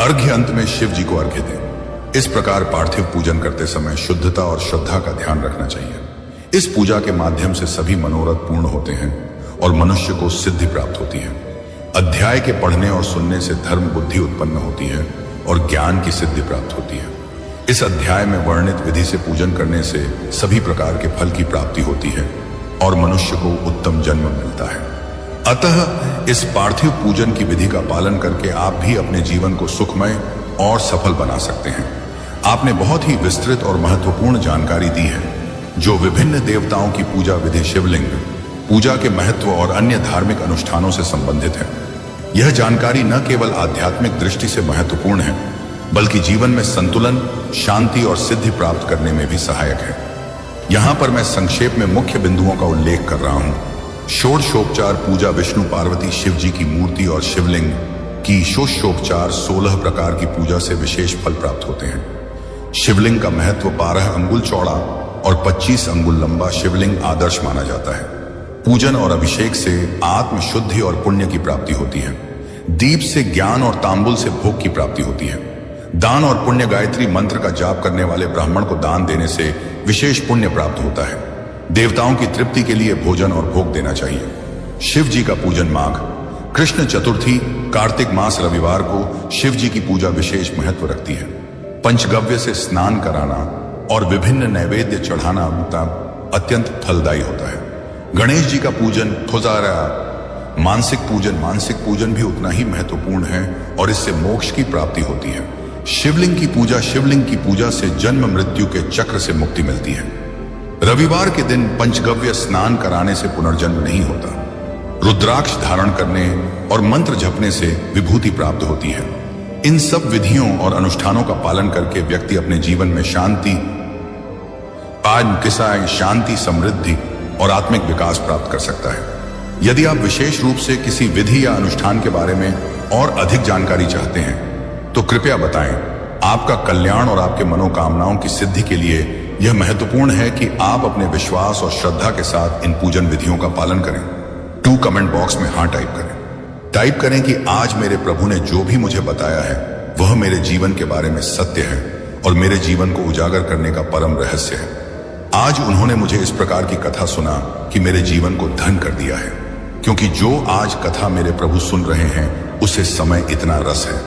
अर्घ्य अंत में शिव जी को अर्घ्य दें। इस प्रकार पार्थिव पूजन करते समय शुद्धता और श्रद्धा का ध्यान रखना चाहिए। इस पूजा के माध्यम से सभी मनोरथ पूर्ण होते हैं और मनुष्य को सिद्धि प्राप्त होती है। अध्याय के पढ़ने और सुनने से धर्म बुद्धि उत्पन्न होती है और ज्ञान की सिद्धि प्राप्त होती है। इस अध्याय में वर्णित विधि से पूजन करने से सभी प्रकार के फल की प्राप्ति होती है और मनुष्य को उत्तम जन्म मिलता है। अतः इस पार्थिव पूजन की विधि का पालन करके आप भी अपने जीवन को सुखमय और सफल बना सकते हैं। आपने बहुत ही विस्तृत और महत्वपूर्ण जानकारी दी है जो विभिन्न देवताओं की पूजा विधि, शिवलिंग पूजा के महत्व और अन्य धार्मिक अनुष्ठानों से संबंधित है। यह जानकारी न केवल आध्यात्मिक दृष्टि से महत्वपूर्ण है बल्कि जीवन में संतुलन, शांति और सिद्धि प्राप्त करने में भी सहायक है। यहां पर मैं संक्षेप में मुख्य बिंदुओं का उल्लेख कर रहा हूं। षोडशोपचार पूजा, विष्णु पार्वती शिव जी की मूर्ति और शिवलिंग की षोडशोपचार 16 प्रकार की पूजा से विशेष फल प्राप्त होते हैं। शिवलिंग का महत्व 12 अंगुल चौड़ा और 25 अंगुल लंबा शिवलिंग आदर्श माना जाता है। पूजन और अभिषेक से आत्म शुद्धि और पुण्य की प्राप्ति होती है। दीप से ज्ञान और तांबुल से भोग की प्राप्ति होती है। दान और पुण्य, गायत्री मंत्र का जाप करने वाले ब्राह्मण को दान देने से विशेष पुण्य प्राप्त होता है। देवताओं की तृप्ति के लिए भोजन और भोग देना चाहिए। शिव जी का पूजन माघ कृष्ण चतुर्थी, कार्तिक मास रविवार को शिव जी की पूजा विशेष महत्व रखती है। पंचगव्य से स्नान कराना और विभिन्न नैवेद्य चढ़ाना अत्यंत फलदायी होता है। गणेश जी का पूजन मानसिक पूजन भी उतना ही महत्वपूर्ण है और इससे मोक्ष की प्राप्ति होती है। शिवलिंग की पूजा से जन्म मृत्यु के चक्र से मुक्ति मिलती है। रविवार के दिन पंचगव्य स्नान कराने से पुनर्जन्म नहीं होता। रुद्राक्ष धारण करने और मंत्र जपने से विभूति प्राप्त होती है। इन सब विधियों और अनुष्ठानों का पालन करके व्यक्ति अपने जीवन में शांति, समृद्धि और आत्मिक विकास प्राप्त कर सकता है। यदि आप विशेष रूप से किसी विधि या अनुष्ठान के बारे में और अधिक जानकारी चाहते हैं तो कृपया बताएं। आपका कल्याण और आपके मनोकामनाओं की सिद्धि के लिए यह महत्वपूर्ण है कि आप अपने विश्वास और श्रद्धा के साथ इन पूजन विधियों का पालन करें। 2 कमेंट बॉक्स में हाँ टाइप करें कि आज मेरे प्रभु ने जो भी मुझे बताया है वह मेरे जीवन के बारे में सत्य है और मेरे जीवन को उजागर करने का परम रहस्य है। आज उन्होंने मुझे इस प्रकार की कथा सुना कि मेरे जीवन को धन कर दिया है, क्योंकि जो आज कथा मेरे प्रभु सुन रहे हैं उसे समय इतना रस है,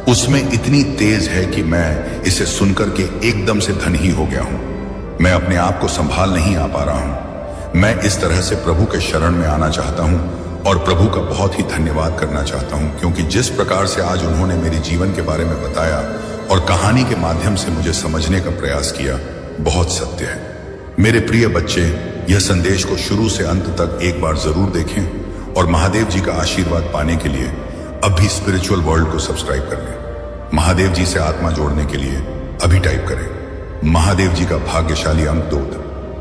उसमें इतनी तेज है कि मैं इसे सुनकर के एकदम से धनी हो गया हूं। मैं अपने आप को संभाल नहीं आ पा रहा हूं। मैं इस तरह से प्रभु के शरण में आना चाहता हूं और प्रभु का बहुत ही धन्यवाद करना चाहता हूं, क्योंकि जिस प्रकार से आज उन्होंने मेरे जीवन के बारे में बताया और कहानी के माध्यम से मुझे समझने का प्रयास किया, बहुत सत्य है। मेरे प्रिय बच्चे, यह संदेश को शुरू से अंत तक एक बार जरूर देखें और महादेव जी का आशीर्वाद पाने के लिए अभी स्पिरिचुअल वर्ल्ड को सब्सक्राइब कर लें। महादेव जी से आत्मा जोड़ने के लिए अभी टाइप करें महादेव जी का भाग्यशाली अंक 2।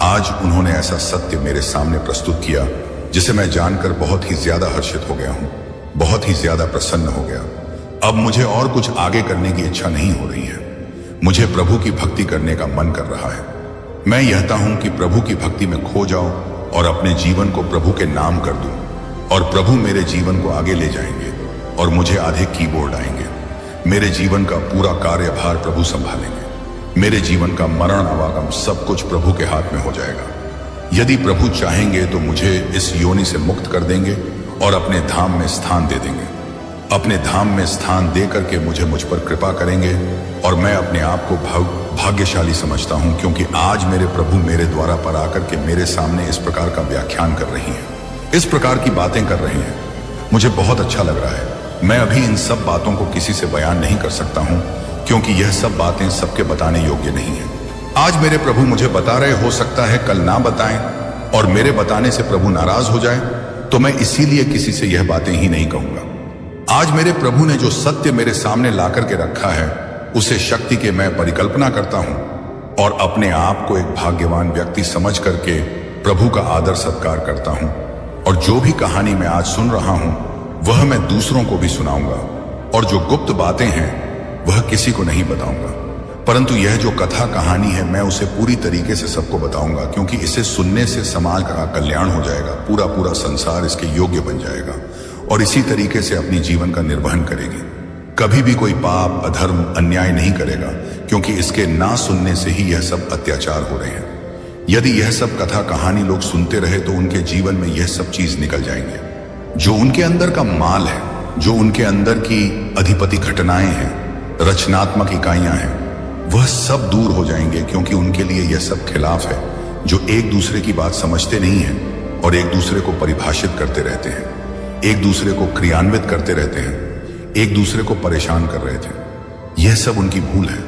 आज उन्होंने ऐसा सत्य मेरे सामने प्रस्तुत किया जिसे मैं जानकर बहुत ही ज्यादा हर्षित हो गया हूं, बहुत ही ज्यादा प्रसन्न हो गया। अब मुझे और कुछ आगे करने की इच्छा नहीं हो रही है। मुझे प्रभु की भक्ति करने का मन कर रहा है। मैं यहता हूं कि प्रभु की भक्ति में खो जाऊं और अपने जीवन को प्रभु के नाम कर दूं और प्रभु मेरे जीवन को आगे ले जाएंगे और मुझे आधे कीबोर्ड आएंगे। मेरे जीवन का पूरा कार्यभार प्रभु संभालेंगे। मेरे जीवन का मरण आवागम सब कुछ प्रभु के हाथ में हो जाएगा। यदि प्रभु चाहेंगे तो मुझे इस योनि से मुक्त कर देंगे और अपने धाम में स्थान दे देंगे। अपने धाम में स्थान दे करके मुझ पर कृपा करेंगे और मैं अपने आप को भाग्यशाली समझता हूं, क्योंकि आज मेरे प्रभु मेरे द्वारा पर आकर के मेरे सामने इस प्रकार का व्याख्यान कर रही हैं, इस प्रकार की बातें कर रही हैं। मुझे बहुत अच्छा लग रहा है। मैं अभी इन सब बातों को किसी से बयान नहीं कर सकता हूं, क्योंकि यह सब बातें सबके बताने योग्य नहीं है। आज मेरे प्रभु मुझे बता रहे, हो सकता है कल ना बताएं और मेरे बताने से प्रभु नाराज हो जाए, तो मैं इसीलिए किसी से यह बातें ही नहीं कहूंगा। आज मेरे प्रभु ने जो सत्य मेरे सामने ला करके रखा है उसे शक्ति के मैं परिकल्पना करता हूं और अपने आप को एक भाग्यवान व्यक्ति समझ करके प्रभु का आदर सत्कार करता हूं। और जो भी कहानी मैं आज सुन रहा हूं वह मैं दूसरों को भी सुनाऊंगा और जो गुप्त बातें हैं वह किसी को नहीं बताऊंगा, परंतु यह जो कथा कहानी है मैं उसे पूरी तरीके से सबको बताऊंगा, क्योंकि इसे सुनने से समाज का कल्याण हो जाएगा। पूरा संसार इसके योग्य बन जाएगा और इसी तरीके से अपनी जीवन का निर्वहन करेगी। कभी भी कोई पाप, अधर्म, अन्याय नहीं करेगा, क्योंकि इसके ना सुनने से ही यह सब अत्याचार हो रहे हैं। यदि यह सब कथा कहानी लोग सुनते रहे तो उनके जीवन में यह सब चीज निकल जाएंगे। जो उनके अंदर का माल है जो उनके अंदर की अधिपति घटनाएं हैं, रचनात्मक इकाइयां हैं, वह सब दूर हो जाएंगे, क्योंकि उनके लिए यह सब खिलाफ है, जो एक दूसरे की बात समझते नहीं हैं और एक दूसरे को परिभाषित करते रहते हैं, एक दूसरे को क्रियान्वित करते रहते हैं, एक दूसरे को परेशान कर रहे थे। यह सब उनकी भूल है।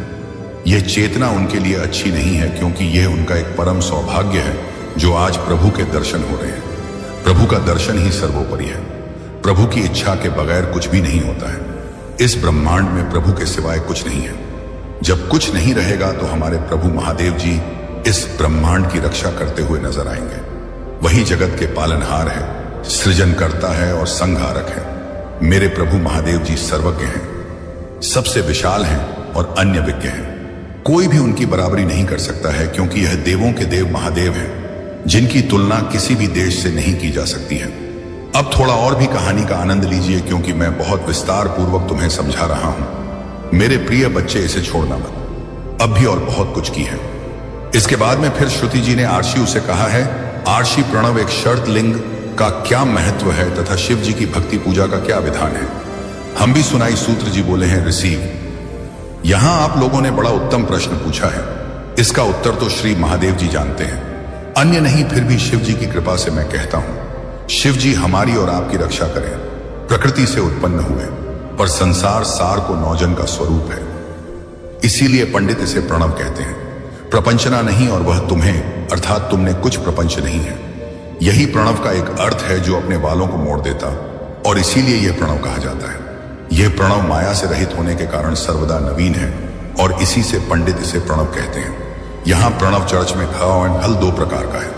यह चेतना उनके लिए अच्छी नहीं है, क्योंकि यह उनका एक परम सौभाग्य है जो आज प्रभु के दर्शन हो रहे हैं। प्रभु का दर्शन ही सर्वोपरि है। प्रभु की इच्छा के बगैर कुछ भी नहीं होता है। इस ब्रह्मांड में प्रभु के सिवाय कुछ नहीं है। जब कुछ नहीं रहेगा तो हमारे प्रभु महादेव जी इस ब्रह्मांड की रक्षा करते हुए नजर आएंगे। वही जगत के पालनहार है, सृजन करता है और संहारक है। मेरे प्रभु महादेव जी सर्वज्ञ हैं, सबसे विशाल हैं और अन्य विज्ञ हैं। कोई भी उनकी बराबरी नहीं कर सकता है, क्योंकि यह देवों के देव महादेव हैं, जिनकी तुलना किसी भी देश से नहीं की जा सकती है। अब थोड़ा और भी कहानी का आनंद लीजिए, क्योंकि मैं बहुत विस्तार पूर्वक तुम्हें समझा रहा हूं। मेरे प्रिय बच्चे, इसे छोड़ना मत। अब भी और बहुत कुछ की है। इसके बाद में फिर श्रुति जी ने आर्षियों से कहा है, आर्षि प्रणव एक शर्त लिंग का क्या महत्व है तथा शिव जी की भक्ति पूजा का क्या विधान है। हम भी सुनाई सूत्र जी बोले हैं, रिसीव। यहां आप लोगों ने बड़ा उत्तम प्रश्न पूछा है। इसका उत्तर तो श्री महादेव जी जानते हैं, अन्य नहीं। फिर भी शिव जी की कृपा से मैं कहता हूं, शिव जी हमारी और आपकी रक्षा करें। प्रकृति से उत्पन्न हुए, पर संसार सार को नौजन का स्वरूप है, इसीलिए पंडित इसे प्रणव कहते हैं। प्रपंचना नहीं, और वह तुम्हें अर्थात तुमने कुछ प्रपंच नहीं है। यही प्रणव का एक अर्थ है जो अपने वालों को मोड़ देता, और इसीलिए यह प्रणव कहा जाता है। यह प्रणव माया से रहित होने के कारण सर्वदा नवीन है, और इसी से पंडित इसे प्रणव कहते हैं। यहां प्रणव चर्च में ख और हल दो प्रकार का है।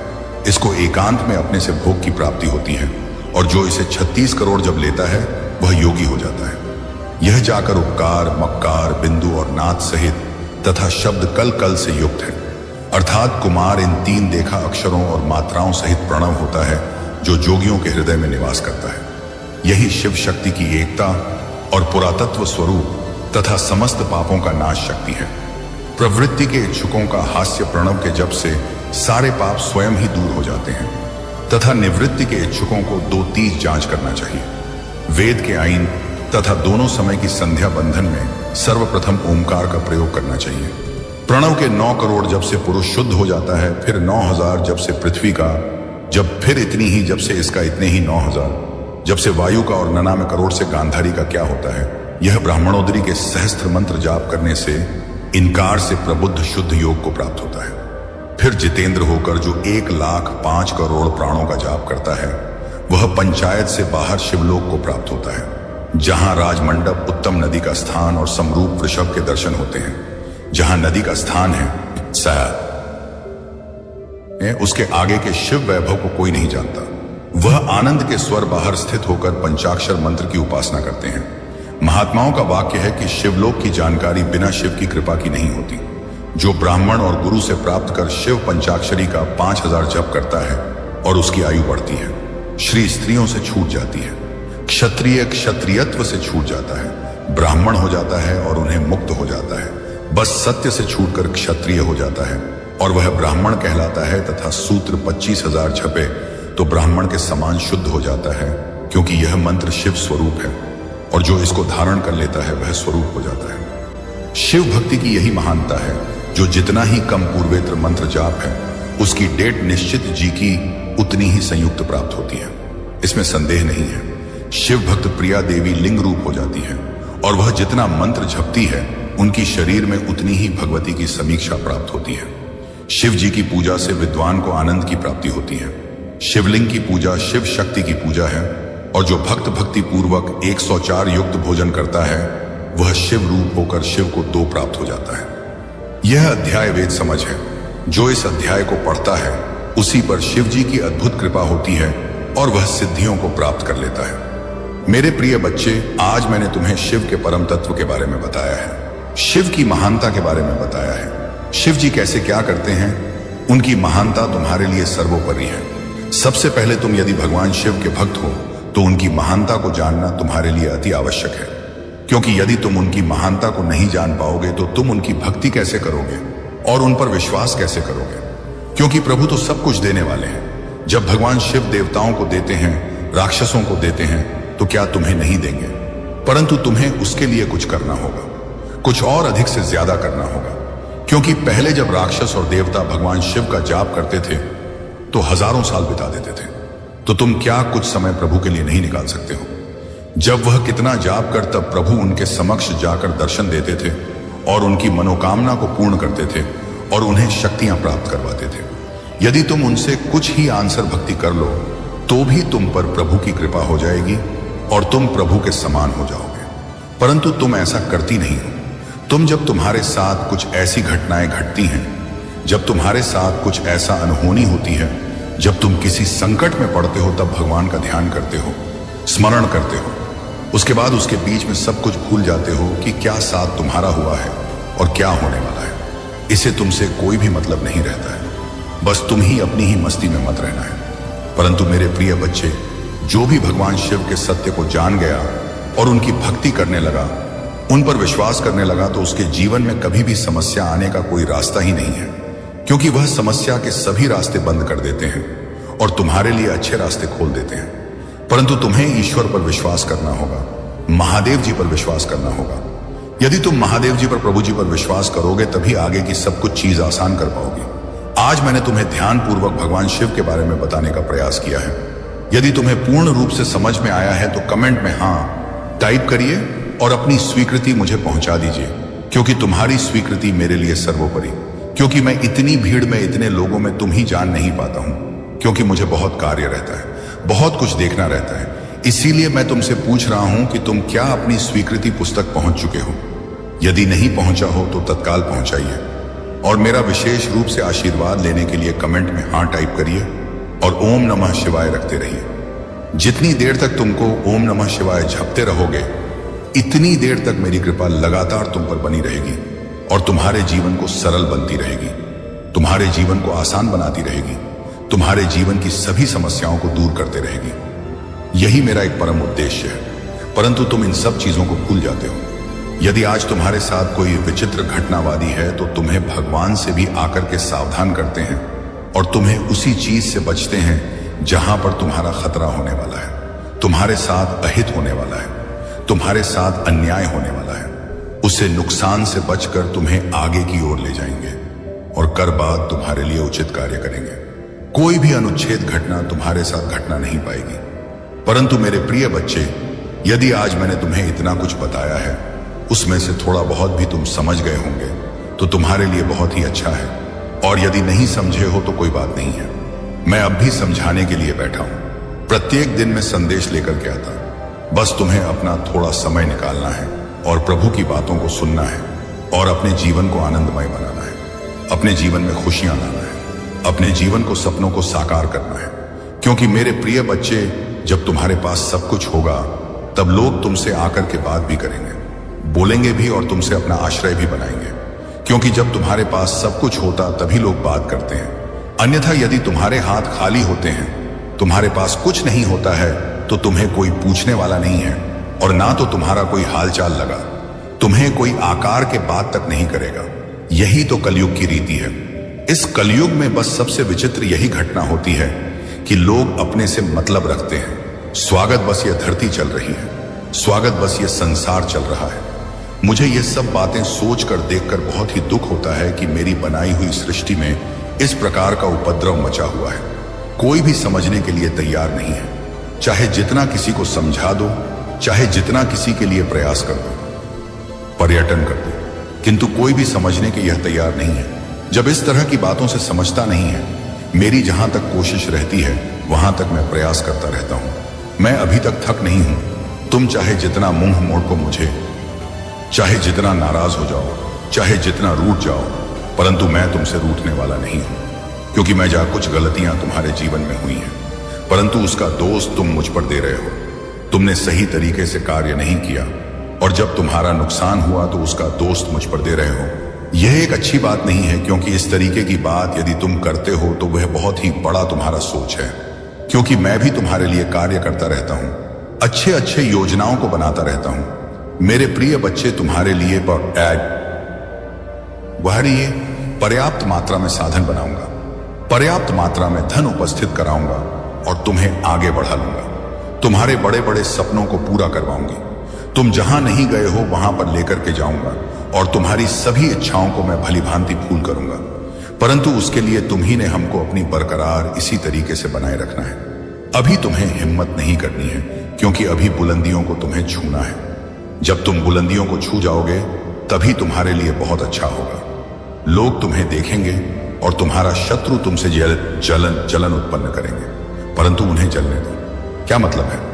इसको एकांत में अपने से भोग की प्राप्ति होती है, और जो इसे 36 करोड़ जब लेता है वह योगी हो जाता है। यह जाकर उपकार, मक्कार, बिंदु और नाथ सहित तथा शब्द कल कल से युक्त है, अर्थात कुमार इन 3 देखा अक्षरों और मात्राओं सहित प्रणव होता है, जो जोगियों के हृदय में निवास करता है। यही शिव शक्ति की एकता और पुरातत्व स्वरूप तथा समस्त पापों का नाश शक्ति है। प्रवृत्ति के इच्छुकों का हास्य प्रणव के जप से सारे पाप स्वयं ही दूर हो जाते हैं, तथा निवृत्ति के इच्छुकों को 2-3 जांच करना चाहिए। वेद के आईन तथा दोनों समय की संध्या बंधन में सर्वप्रथम ओमकार का प्रयोग करना चाहिए। प्रणव के 9 करोड़ जब से पुरुष शुद्ध हो जाता है, फिर 9000 जब से पृथ्वी का, जब फिर इतनी ही जब से इसका, इतने ही 9000 जब से वायु का, और 99 करोड़ से गांधारी का क्या होता है। यह ब्राह्मणोदरी के सहस्त्र मंत्र जाप करने से, इनकार से प्रबुद्ध शुद्ध योग को प्राप्त होता है। फिर जितेंद्र होकर जो 1,05 करोड़ प्राणों का जाप करता है, वह पंचायत से बाहर शिवलोक को प्राप्त होता है, जहां राजमंडप, उत्तम नदी का स्थान और समरूप वृषभ के दर्शन होते हैं। जहां नदी का स्थान है, शायद उसके आगे के शिव वैभव को कोई नहीं जानता। वह आनंद के स्वर बाहर स्थित होकर पंचाक्षर मंत्र की उपासना करते हैं। महात्माओं का वाक्य है कि शिवलोक की जानकारी बिना शिव की कृपा की नहीं होती। जो ब्राह्मण और गुरु से प्राप्त कर शिव पंचाक्षरी का 5000 जप करता है और उसकी आयु बढ़ती है, श्री स्त्रियों से छूट जाती है, क्षत्रिय क्षत्रियत्व से छूट जाता है, ब्राह्मण हो जाता है और उन्हें मुक्त हो जाता है, बस सत्य से छूटकर क्षत्रिय हो जाता है और वह ब्राह्मण कहलाता है, तथा सूत्र 25,000 छपे तो ब्राह्मण के समान शुद्ध हो जाता है, क्योंकि यह मंत्र शिव स्वरूप है और जो इसको धारण कर लेता है वह स्वरूप हो जाता है। शिव भक्ति की यही महानता है, जो जितना ही कम पूर्वेत्र मंत्र जाप है, उसकी डेट निश्चित जी की उतनी ही संयुक्त प्राप्त होती है, इसमें संदेह नहीं है। शिव भक्त प्रिया देवी लिंग रूप हो जाती है और वह जितना मंत्र जपती है, उनकी शरीर में उतनी ही भगवती की समीक्षा प्राप्त होती है। शिव जी की पूजा से विद्वान को आनंद की प्राप्ति होती है। शिवलिंग की पूजा शिव शक्ति की पूजा है, और जो भक्त भक्ति पूर्वक 104 युक्त भोजन करता है, वह शिव रूप होकर शिव को 2 प्राप्त हो जाता है। यह अध्याय वेद समझ है। जो इस अध्याय को पढ़ता है, उसी पर शिव जी की अद्भुत कृपा होती है और वह सिद्धियों को प्राप्त कर लेता है। मेरे प्रिय बच्चे, आज मैंने तुम्हें शिव के परम तत्व के बारे में बताया है, शिव की महानता के बारे में बताया है। शिव जी कैसे क्या करते हैं, उनकी महानता तुम्हारे लिए सर्वोपरि है। सबसे पहले तुम यदि भगवान शिव के भक्त हो तो उनकी महानता को जानना तुम्हारे लिए अति आवश्यक है, क्योंकि यदि तुम उनकी महानता को नहीं जान पाओगे तो तुम उनकी भक्ति कैसे करोगे और उन पर विश्वास कैसे करोगे, क्योंकि प्रभु तो सब कुछ देने वाले हैं। जब भगवान शिव देवताओं को देते हैं, राक्षसों को देते हैं, तो क्या तुम्हें नहीं देंगे? परंतु तुम्हें उसके लिए कुछ करना होगा, कुछ और अधिक से ज्यादा करना होगा। क्योंकि पहले जब राक्षस और देवता भगवान शिव का जाप करते थे तो हजारों साल बिता देते थे, तो तुम क्या कुछ समय प्रभु के लिए नहीं निकाल सकते हो? जब वह कितना जाप कर तब प्रभु उनके समक्ष जाकर दर्शन देते थे और उनकी मनोकामना को पूर्ण करते थे और उन्हें शक्तियां प्राप्त करवाते थे। यदि तुम उनसे कुछ ही आंसर भक्ति कर लो तो भी तुम पर प्रभु की कृपा हो जाएगी और तुम प्रभु के समान हो जाओगे। परंतु तुम ऐसा करती नहीं हो। तुम जब तुम्हारे साथ कुछ ऐसी घटनाएं घटती हैं, जब तुम्हारे साथ कुछ ऐसा अनहोनी होती है, जब तुम किसी संकट में पड़ते हो, तब भगवान का ध्यान करते हो, स्मरण करते हो। उसके बाद उसके बीच में सब कुछ भूल जाते हो कि क्या साथ तुम्हारा हुआ है और क्या होने वाला है। इसे तुमसे कोई भी मतलब नहीं रहता है। बस तुम ही अपनी ही मस्ती में मत रहना है। परंतु मेरे प्रिय बच्चे, जो भी भगवान शिव के सत्य को जान गया और उनकी भक्ति करने लगा, उन पर विश्वास करने लगा, तो उसके जीवन में कभी भी समस्या आने का कोई रास्ता ही नहीं है। क्योंकि वह समस्या के सभी रास्ते बंद कर देते हैं और तुम्हारे लिए अच्छे रास्ते खोल देते हैं। परंतु तुम्हें ईश्वर पर विश्वास करना होगा, महादेव जी पर विश्वास करना होगा। यदि तुम महादेव जी पर, प्रभु जी पर विश्वास करोगे तभी आगे की सब कुछ चीज आसान कर पाओगे। आज मैंने तुम्हें ध्यान पूर्वक भगवान शिव के बारे में बताने का प्रयास किया है। यदि तुम्हें पूर्ण रूप से समझ में आया है तो कमेंट में हाँ टाइप करिए और अपनी स्वीकृति मुझे पहुंचा दीजिए, क्योंकि तुम्हारी स्वीकृति मेरे लिए सर्वोपरि। क्योंकि मैं इतनी भीड़ में, इतने लोगों में तुम ही जान नहीं पाता हूं, क्योंकि मुझे बहुत कार्य रहता है, बहुत कुछ देखना रहता है। इसीलिए मैं तुमसे पूछ रहा हूं कि तुम क्या अपनी स्वीकृति पुस्तक पहुंच चुके हो? यदि नहीं पहुंचा हो तो तत्काल पहुंचाइए और मेरा विशेष रूप से आशीर्वाद लेने के लिए कमेंट में हाँ टाइप करिए और ओम नमः शिवाय रखते रहिए। जितनी देर तक तुमको ओम नमः शिवाय जपते रहोगे, इतनी देर तक मेरी कृपा लगातार तुम पर बनी रहेगी और तुम्हारे जीवन को सरल बनती रहेगी, तुम्हारे जीवन को आसान बनाती रहेगी, तुम्हारे जीवन की सभी समस्याओं को दूर करते रहेगी। यही मेरा एक परम उद्देश्य है। परंतु तुम इन सब चीजों को भूल जाते हो। यदि आज तुम्हारे साथ कोई विचित्र घटनावादी है तो तुम्हें भगवान से भी आकर के सावधान करते हैं और तुम्हें उसी चीज से बचते हैं जहां पर तुम्हारा खतरा होने वाला है, तुम्हारे साथ अहित होने वाला है, तुम्हारे साथ अन्याय होने वाला है। उससे नुकसान से बचकर तुम्हें आगे की ओर ले जाएंगे और कर बाद तुम्हारे लिए उचित कार्य करेंगे। कोई भी अनुच्छेद घटना तुम्हारे साथ घटना नहीं पाएगी। परंतु मेरे प्रिय बच्चे, यदि आज मैंने तुम्हें इतना कुछ बताया है, उसमें से थोड़ा बहुत भी तुम समझ गए होंगे तो तुम्हारे लिए बहुत ही अच्छा है। और यदि नहीं समझे हो तो कोई बात नहीं है, मैं अब भी समझाने के लिए बैठा हूं। प्रत्येक दिन मैं संदेश लेकर के आता। बस तुम्हें अपना थोड़ा समय निकालना है और प्रभु की बातों को सुनना है और अपने जीवन को आनंदमय बनाना है, अपने जीवन में खुशियां लाना है, अपने जीवन को, सपनों को साकार करना है। क्योंकि मेरे प्रिय बच्चे, जब तुम्हारे पास सब कुछ होगा तब लोग तुमसे आकर के बात भी करेंगे, बोलेंगे भी और तुमसे अपना आश्रय भी बनाएंगे। क्योंकि जब तुम्हारे पास सब कुछ होता तभी लोग बात करते हैं। अन्यथा यदि तुम्हारे हाथ खाली होते हैं, तुम्हारे पास कुछ नहीं होता है, तो तुम्हें कोई पूछने वाला नहीं है और ना तो तुम्हारा कोई हालचाल लगा, तुम्हें कोई आकार के बात तक नहीं करेगा। यही तो कलयुग की रीति है। इस कलयुग में बस सबसे विचित्र यही घटना होती है कि लोग अपने से मतलब रखते हैं। स्वागत बस ये धरती चल रही है, स्वागत बस ये संसार चल रहा है। मुझे ये सब बातें सोचकर, देखकर बहुत ही दुख होता है कि मेरी बनाई हुई सृष्टि में इस प्रकार का उपद्रव मचा हुआ है। कोई भी समझने के लिए तैयार नहीं है। चाहे जितना किसी को समझा दो, चाहे जितना किसी के लिए प्रयास कर दो, पर्यटन कर दो, किंतु कोई भी समझने के यह तैयार नहीं है। जब इस तरह की बातों से समझता नहीं है, मेरी जहां तक कोशिश रहती है वहां तक मैं प्रयास करता रहता हूं। मैं अभी तक थक नहीं हूं। तुम चाहे जितना मुंह मोड़ को मुझे, चाहे जितना नाराज हो जाओ, चाहे जितना रूठ जाओ, परंतु मैं तुमसे रूठने वाला नहीं हूं। क्योंकि मैं जा कुछ गलतियां तुम्हारे जीवन में हुई हैं, परंतु उसका दोष तुम मुझ पर दे रहे हो। तुमने सही तरीके से कार्य नहीं किया और जब तुम्हारा नुकसान हुआ तो उसका दोष मुझ पर दे रहे हो। यह एक अच्छी बात नहीं है, क्योंकि इस तरीके की बात यदि तुम करते हो तो वह बहुत ही बड़ा तुम्हारा सोच है। क्योंकि मैं भी तुम्हारे लिए कार्य करता रहता हूं, अच्छे अच्छे योजनाओं को बनाता रहता हूं। मेरे प्रिय बच्चे, तुम्हारे लिए पर्याप्त मात्रा में साधन बनाऊंगा, पर्याप्त मात्रा में धन उपस्थित कराऊंगा और तुम्हें आगे बढ़ा लूंगा। तुम्हारे बड़े बड़े सपनों को पूरा करवाऊंगी, तुम जहां नहीं गए हो वहां पर लेकर के जाऊंगा और तुम्हारी सभी इच्छाओं को मैं भली भांति पूर्ण करूंगा, परंतु उसके लिए तुम ही ने हमको अपनी बरकरार इसी तरीके से बनाए रखना है। अभी तुम्हें हिम्मत नहीं करनी है, क्योंकि अभी बुलंदियों को तुम्हें छूना है। जब तुम बुलंदियों को छू जाओगे तभी तुम्हारे लिए बहुत अच्छा होगा। लोग तुम्हें देखेंगे और तुम्हारा शत्रु तुमसे जलन उत्पन्न करेंगे, परंतु उन्हें जलने दो। क्या मतलब है?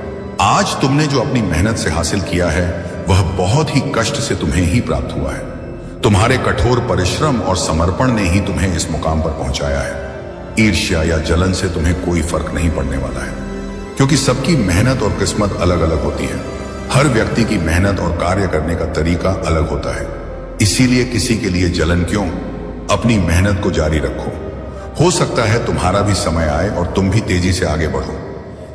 आज तुमने जो अपनी मेहनत से हासिल किया है वह बहुत ही कष्ट से तुम्हें ही प्राप्त हुआ है। तुम्हारे कठोर परिश्रम और समर्पण ने ही तुम्हें इस मुकाम पर पहुंचाया है। ईर्ष्या या जलन से तुम्हें कोई फर्क नहीं पड़ने वाला है, क्योंकि सबकी मेहनत और किस्मत अलग अलग होती है। हर व्यक्ति की मेहनत और कार्य करने का तरीका अलग होता है, इसीलिए किसी के लिए जलन क्यों, अपनी मेहनत को जारी रखो। हो सकता है तुम्हारा भी समय आए और तुम भी तेजी से आगे बढ़ो।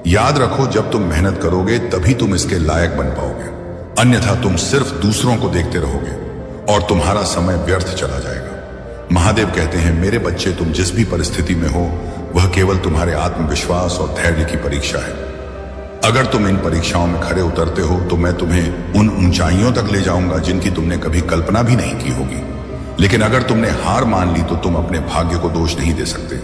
याद रखो, जब तुम मेहनत करोगे तभी तुम इसके लायक बन पाओगे, अन्यथा तुम सिर्फ दूसरों को देखते रहोगे और तुम्हारा समय व्यर्थ चला जाएगा। महादेव कहते हैं, मेरे बच्चे, तुम जिस भी परिस्थिति में हो वह केवल तुम्हारे आत्मविश्वास और धैर्य की परीक्षा है। अगर तुम इन परीक्षाओं में खरे उतरते हो तो मैं तुम्हें उन ऊंचाइयों तक ले जाऊंगा जिनकी तुमने कभी कल्पना भी नहीं की होगी। लेकिन अगर तुमने हार मान ली तो तुम अपने भाग्य को दोष नहीं दे सकते।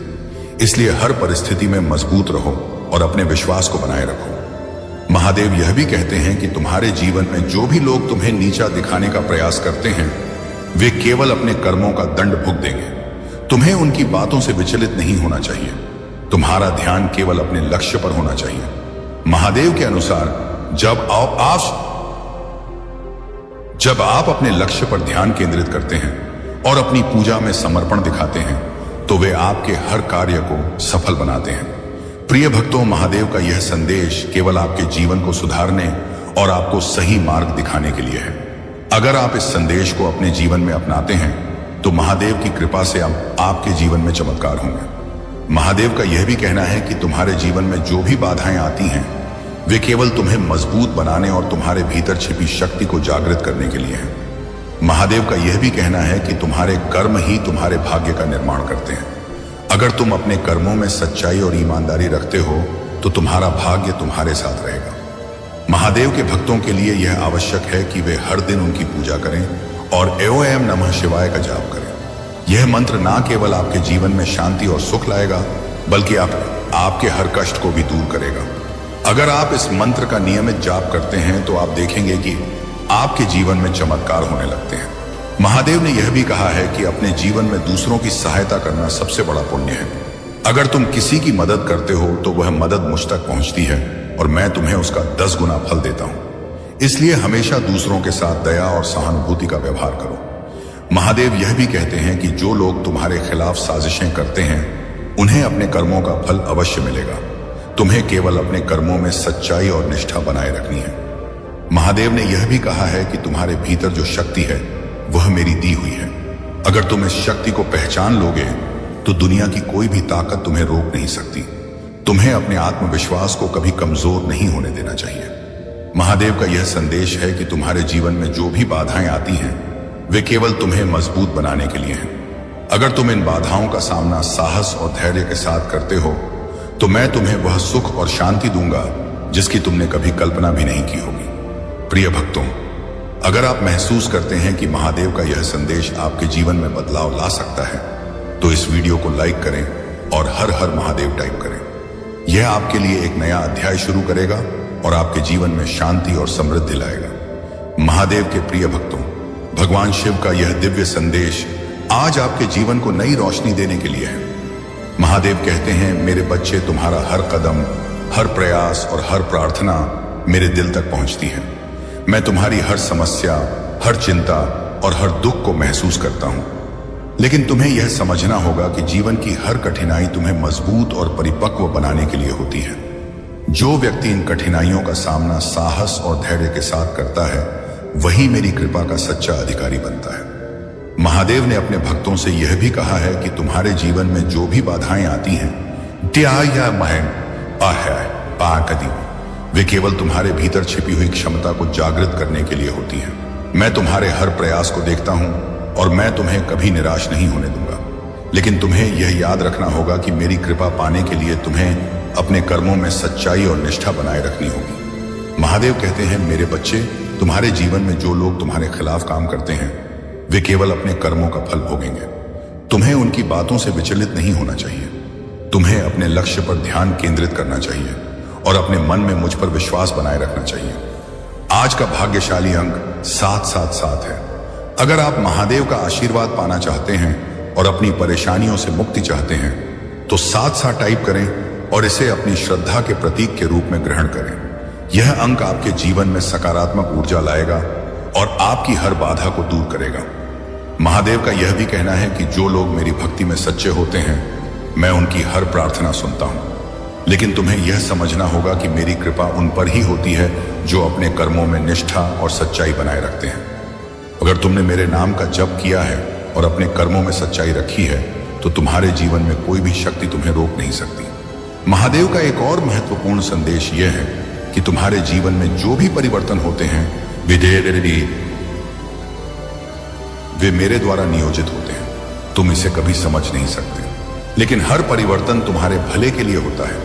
इसलिए हर परिस्थिति में मजबूत रहो और अपने विश्वास को बनाए रखो। महादेव यह भी कहते हैं कि तुम्हारे जीवन में जो भी लोग तुम्हें नीचा दिखाने का प्रयास करते हैं वे केवल अपने कर्मों का दंड भुगत देंगे। तुम्हें उनकी बातों से विचलित नहीं होना चाहिए। तुम्हारा ध्यान केवल अपने लक्ष्य पर होना चाहिए। महादेव के अनुसार जब आप अपने लक्ष्य पर ध्यान केंद्रित करते हैं और अपनी पूजा में समर्पण दिखाते हैं तो वे आपके हर कार्य को सफल बनाते हैं। प्रिय भक्तों, महादेव का यह संदेश केवल आपके जीवन को सुधारने और आपको सही मार्ग दिखाने के लिए है। अगर आप इस संदेश को अपने जीवन में अपनाते हैं तो महादेव की कृपा से आपके जीवन में चमत्कार होंगे। महादेव का यह भी कहना है कि तुम्हारे जीवन में जो भी बाधाएं आती हैं वे केवल तुम्हें मजबूत बनाने और तुम्हारे भीतर छिपी शक्ति को जागृत करने के लिए हैं। महादेव का यह भी कहना है कि तुम्हारे कर्म ही तुम्हारे भाग्य का निर्माण करते हैं। अगर तुम अपने कर्मों में सच्चाई और ईमानदारी रखते हो तो तुम्हारा भाग्य तुम्हारे साथ रहेगा। महादेव के भक्तों के लिए यह आवश्यक है कि वे हर दिन उनकी पूजा करें और ओम नमः शिवाय का जाप करें। यह मंत्र ना केवल आपके जीवन में शांति और सुख लाएगा बल्कि आपके हर कष्ट को भी दूर करेगा। अगर आप इस मंत्र का नियमित जाप करते हैं तो आप देखेंगे कि आपके जीवन में चमत्कार होने लगते हैं। महादेव ने यह भी कहा है कि अपने जीवन में दूसरों की सहायता करना सबसे बड़ा पुण्य है। अगर तुम किसी की मदद करते हो तो वह मदद मुझ तक पहुंचती है और मैं तुम्हें उसका 10 गुना फल देता हूं। इसलिए हमेशा दूसरों के साथ दया और सहानुभूति का व्यवहार करो। महादेव यह भी कहते हैं कि जो लोग तुम्हारे खिलाफ साजिशें करते हैं उन्हें अपने कर्मों का फल अवश्य मिलेगा। तुम्हें केवल अपने कर्मों में सच्चाई और निष्ठा बनाए रखनी है। महादेव ने यह भी कहा है कि तुम्हारे भीतर जो शक्ति है वह मेरी दी हुई है। अगर तुम इस शक्ति को पहचान लोगे तो दुनिया की कोई भी ताकत तुम्हें रोक नहीं सकती। तुम्हें अपने आत्मविश्वास को कभी कमजोर नहीं होने देना चाहिए। महादेव का यह संदेश है कि तुम्हारे जीवन में जो भी बाधाएं आती हैं वे केवल तुम्हें मजबूत बनाने के लिए हैं। अगर तुम इन बाधाओं का सामना साहस और धैर्य के साथ करते हो तो मैं तुम्हें वह सुख और शांति दूंगा जिसकी तुमने कभी कल्पना भी नहीं की होगी। प्रिय भक्तों, अगर आप महसूस करते हैं कि महादेव का यह संदेश आपके जीवन में बदलाव ला सकता है तो इस वीडियो को लाइक करें और हर हर महादेव टाइप करें। यह आपके लिए एक नया अध्याय शुरू करेगा और आपके जीवन में शांति और समृद्धि लाएगा। महादेव के प्रिय भक्तों, भगवान शिव का यह दिव्य संदेश आज आपके जीवन को नई रोशनी देने के लिए है। महादेव कहते हैं, मेरे बच्चे, तुम्हारा हर कदम, हर प्रयास और हर प्रार्थना मेरे दिल तक पहुंचती है। मैं तुम्हारी हर समस्या, हर चिंता और हर दुख को महसूस करता हूं। लेकिन तुम्हें यह समझना होगा कि जीवन की हर कठिनाई तुम्हें मजबूत और परिपक्व बनाने के लिए होती है। जो व्यक्ति इन कठिनाइयों का सामना साहस और धैर्य के साथ करता है वही मेरी कृपा का सच्चा अधिकारी बनता है। महादेव ने अपने भक्तों से यह भी कहा है कि तुम्हारे जीवन में जो भी बाधाएं आती हैं वे केवल तुम्हारे भीतर छिपी हुई क्षमता को जागृत करने के लिए होती हैं। मैं तुम्हारे हर प्रयास को देखता हूं और मैं तुम्हें कभी निराश नहीं होने दूंगा। लेकिन तुम्हें यह याद रखना होगा कि मेरी कृपा पाने के लिए तुम्हें अपने कर्मों में सच्चाई और निष्ठा बनाए रखनी होगी। महादेव कहते हैं, मेरे बच्चे, तुम्हारे जीवन में जो लोग तुम्हारे खिलाफ काम करते हैं वे केवल अपने कर्मों का फल भोगेंगे। तुम्हें उनकी बातों से विचलित नहीं होना चाहिए। तुम्हें अपने लक्ष्य पर ध्यान केंद्रित करना चाहिए और अपने मन में मुझ पर विश्वास बनाए रखना चाहिए। आज का भाग्यशाली अंक 777 है। अगर आप महादेव का आशीर्वाद पाना चाहते हैं और अपनी परेशानियों से मुक्ति चाहते हैं तो 77 टाइप करें और इसे अपनी श्रद्धा के प्रतीक के रूप में ग्रहण करें। यह अंक आपके जीवन में सकारात्मक ऊर्जा लाएगा और आपकी हर बाधा को दूर करेगा। महादेव का यह भी कहना है कि जो लोग मेरी भक्ति में सच्चे होते हैं मैं उनकी हर प्रार्थना सुनता हूं। लेकिन तुम्हें यह समझना होगा कि मेरी कृपा उन पर ही होती है जो अपने कर्मों में निष्ठा और सच्चाई बनाए रखते हैं। अगर तुमने मेरे नाम का जप किया है और अपने कर्मों में सच्चाई रखी है तो तुम्हारे जीवन में कोई भी शक्ति तुम्हें रोक नहीं सकती। महादेव का एक और महत्वपूर्ण संदेश यह है कि तुम्हारे जीवन में जो भी परिवर्तन होते हैं वे मेरे द्वारा नियोजित होते हैं। तुम इसे कभी समझ नहीं सकते, लेकिन हर परिवर्तन तुम्हारे भले के लिए होता है।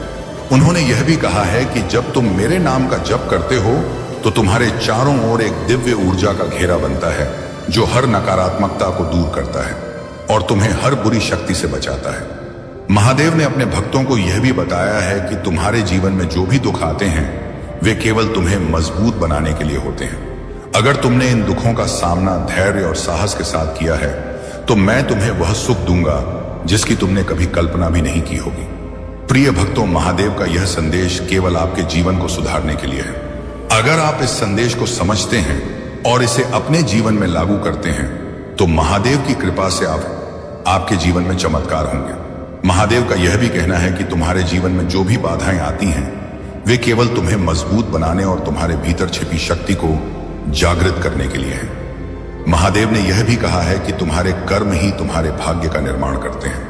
उन्होंने यह भी कहा है कि जब तुम मेरे नाम का जप करते हो तो तुम्हारे चारों ओर एक दिव्य ऊर्जा का घेरा बनता है जो हर नकारात्मकता को दूर करता है और तुम्हें हर बुरी शक्ति से बचाता है। महादेव ने अपने भक्तों को यह भी बताया है कि तुम्हारे जीवन में जो भी दुख आते हैं वे केवल तुम्हें मजबूत बनाने के लिए होते हैं। अगर तुमने इन दुखों का सामना धैर्य और साहस के साथ किया है तो मैं तुम्हें वह सुख दूंगा जिसकी तुमने कभी कल्पना भी नहीं की होगी। प्रिय भक्तों, महादेव का यह संदेश केवल आपके जीवन को सुधारने के लिए है। अगर आप इस संदेश को समझते हैं और इसे अपने जीवन में लागू करते हैं तो महादेव की कृपा से आपके जीवन में चमत्कार होंगे। महादेव का यह भी कहना है कि तुम्हारे जीवन में जो भी बाधाएं आती हैं वे केवल तुम्हें मजबूत बनाने और तुम्हारे भीतर छिपी शक्ति को जागृत करने के लिए हैं। महादेव ने यह भी कहा है कि तुम्हारे कर्म ही तुम्हारे भाग्य का निर्माण करते हैं।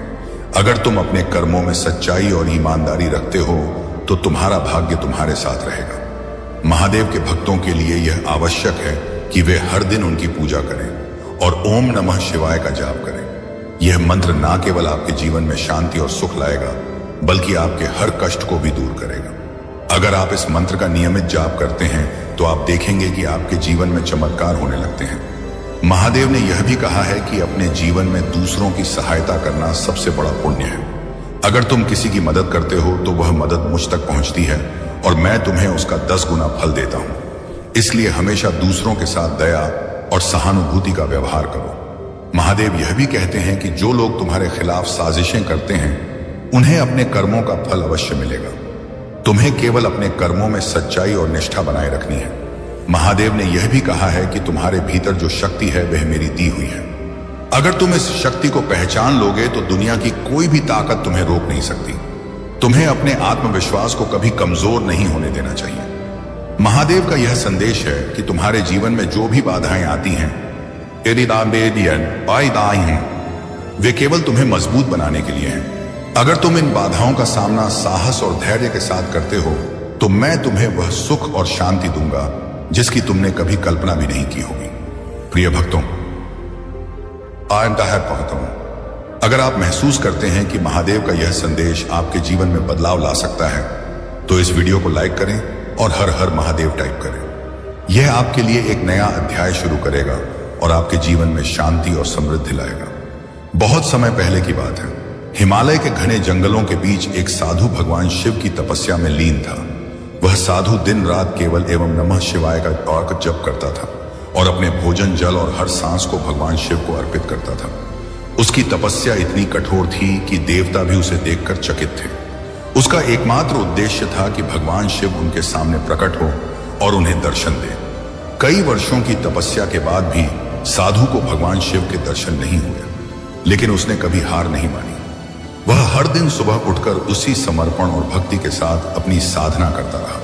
अगर तुम अपने कर्मों में सच्चाई और ईमानदारी रखते हो तो तुम्हारा भाग्य तुम्हारे साथ रहेगा। महादेव के भक्तों के लिए यह आवश्यक है कि वे हर दिन उनकी पूजा करें और ओम नमः शिवाय का जाप करें। यह मंत्र ना केवल आपके जीवन में शांति और सुख लाएगा बल्कि आपके हर कष्ट को भी दूर करेगा। अगर आप इस मंत्र का नियमित जाप करते हैं तो आप देखेंगे कि आपके जीवन में चमत्कार होने लगते हैं। महादेव ने यह भी कहा है कि अपने जीवन में दूसरों की सहायता करना सबसे बड़ा पुण्य है। अगर तुम किसी की मदद करते हो तो वह मदद मुझ तक पहुंचती है और मैं तुम्हें उसका 10 गुना फल देता हूं। इसलिए हमेशा दूसरों के साथ दया और सहानुभूति का व्यवहार करो। महादेव यह भी कहते हैं कि जो लोग तुम्हारे खिलाफ साजिशें करते हैं उन्हें अपने कर्मों का फल अवश्य मिलेगा। तुम्हें केवल अपने कर्मों में सच्चाई और निष्ठा बनाए रखनी है। महादेव ने यह भी कहा है कि तुम्हारे भीतर जो शक्ति है वह मेरी दी हुई है। अगर तुम इस शक्ति को पहचान लोगे तो दुनिया की कोई भी ताकत तुम्हें रोक नहीं सकती। तुम्हें अपने आत्मविश्वास को कभी कमजोर नहीं होने देना चाहिए। महादेव का यह संदेश है कि तुम्हारे जीवन में जो भी बाधाएं आती हैं वे केवल तुम्हें मजबूत बनाने के लिए हैं। अगर तुम इन बाधाओं का सामना साहस और धैर्य के साथ करते हो तो मैं तुम्हें वह सुख और शांति दूंगा जिसकी तुमने कभी कल्पना भी नहीं की होगी। प्रिय भक्तों, कहता हूं, अगर आप महसूस करते हैं कि महादेव का यह संदेश आपके जीवन में बदलाव ला सकता है तो इस वीडियो को लाइक करें और हर हर महादेव टाइप करें। यह आपके लिए एक नया अध्याय शुरू करेगा और आपके जीवन में शांति और समृद्धि लाएगा। बहुत समय पहले की बात है, हिमालय के घने जंगलों के बीच एक साधु भगवान शिव की तपस्या में लीन था। वह साधु दिन रात केवल एवं नमः शिवाय का जप करता था और अपने भोजन जल और हर सांस को भगवान शिव को अर्पित करता था। उसकी तपस्या इतनी कठोर थी कि देवता भी उसे देखकर चकित थे। उसका एकमात्र उद्देश्य था कि भगवान शिव उनके सामने प्रकट हो और उन्हें दर्शन दे। कई वर्षों की तपस्या के बाद भी साधु को भगवान शिव के दर्शन नहीं हुए, लेकिन उसने कभी हार नहीं मानी। वह हर दिन सुबह उठकर उसी समर्पण और भक्ति के साथ अपनी साधना करता रहा।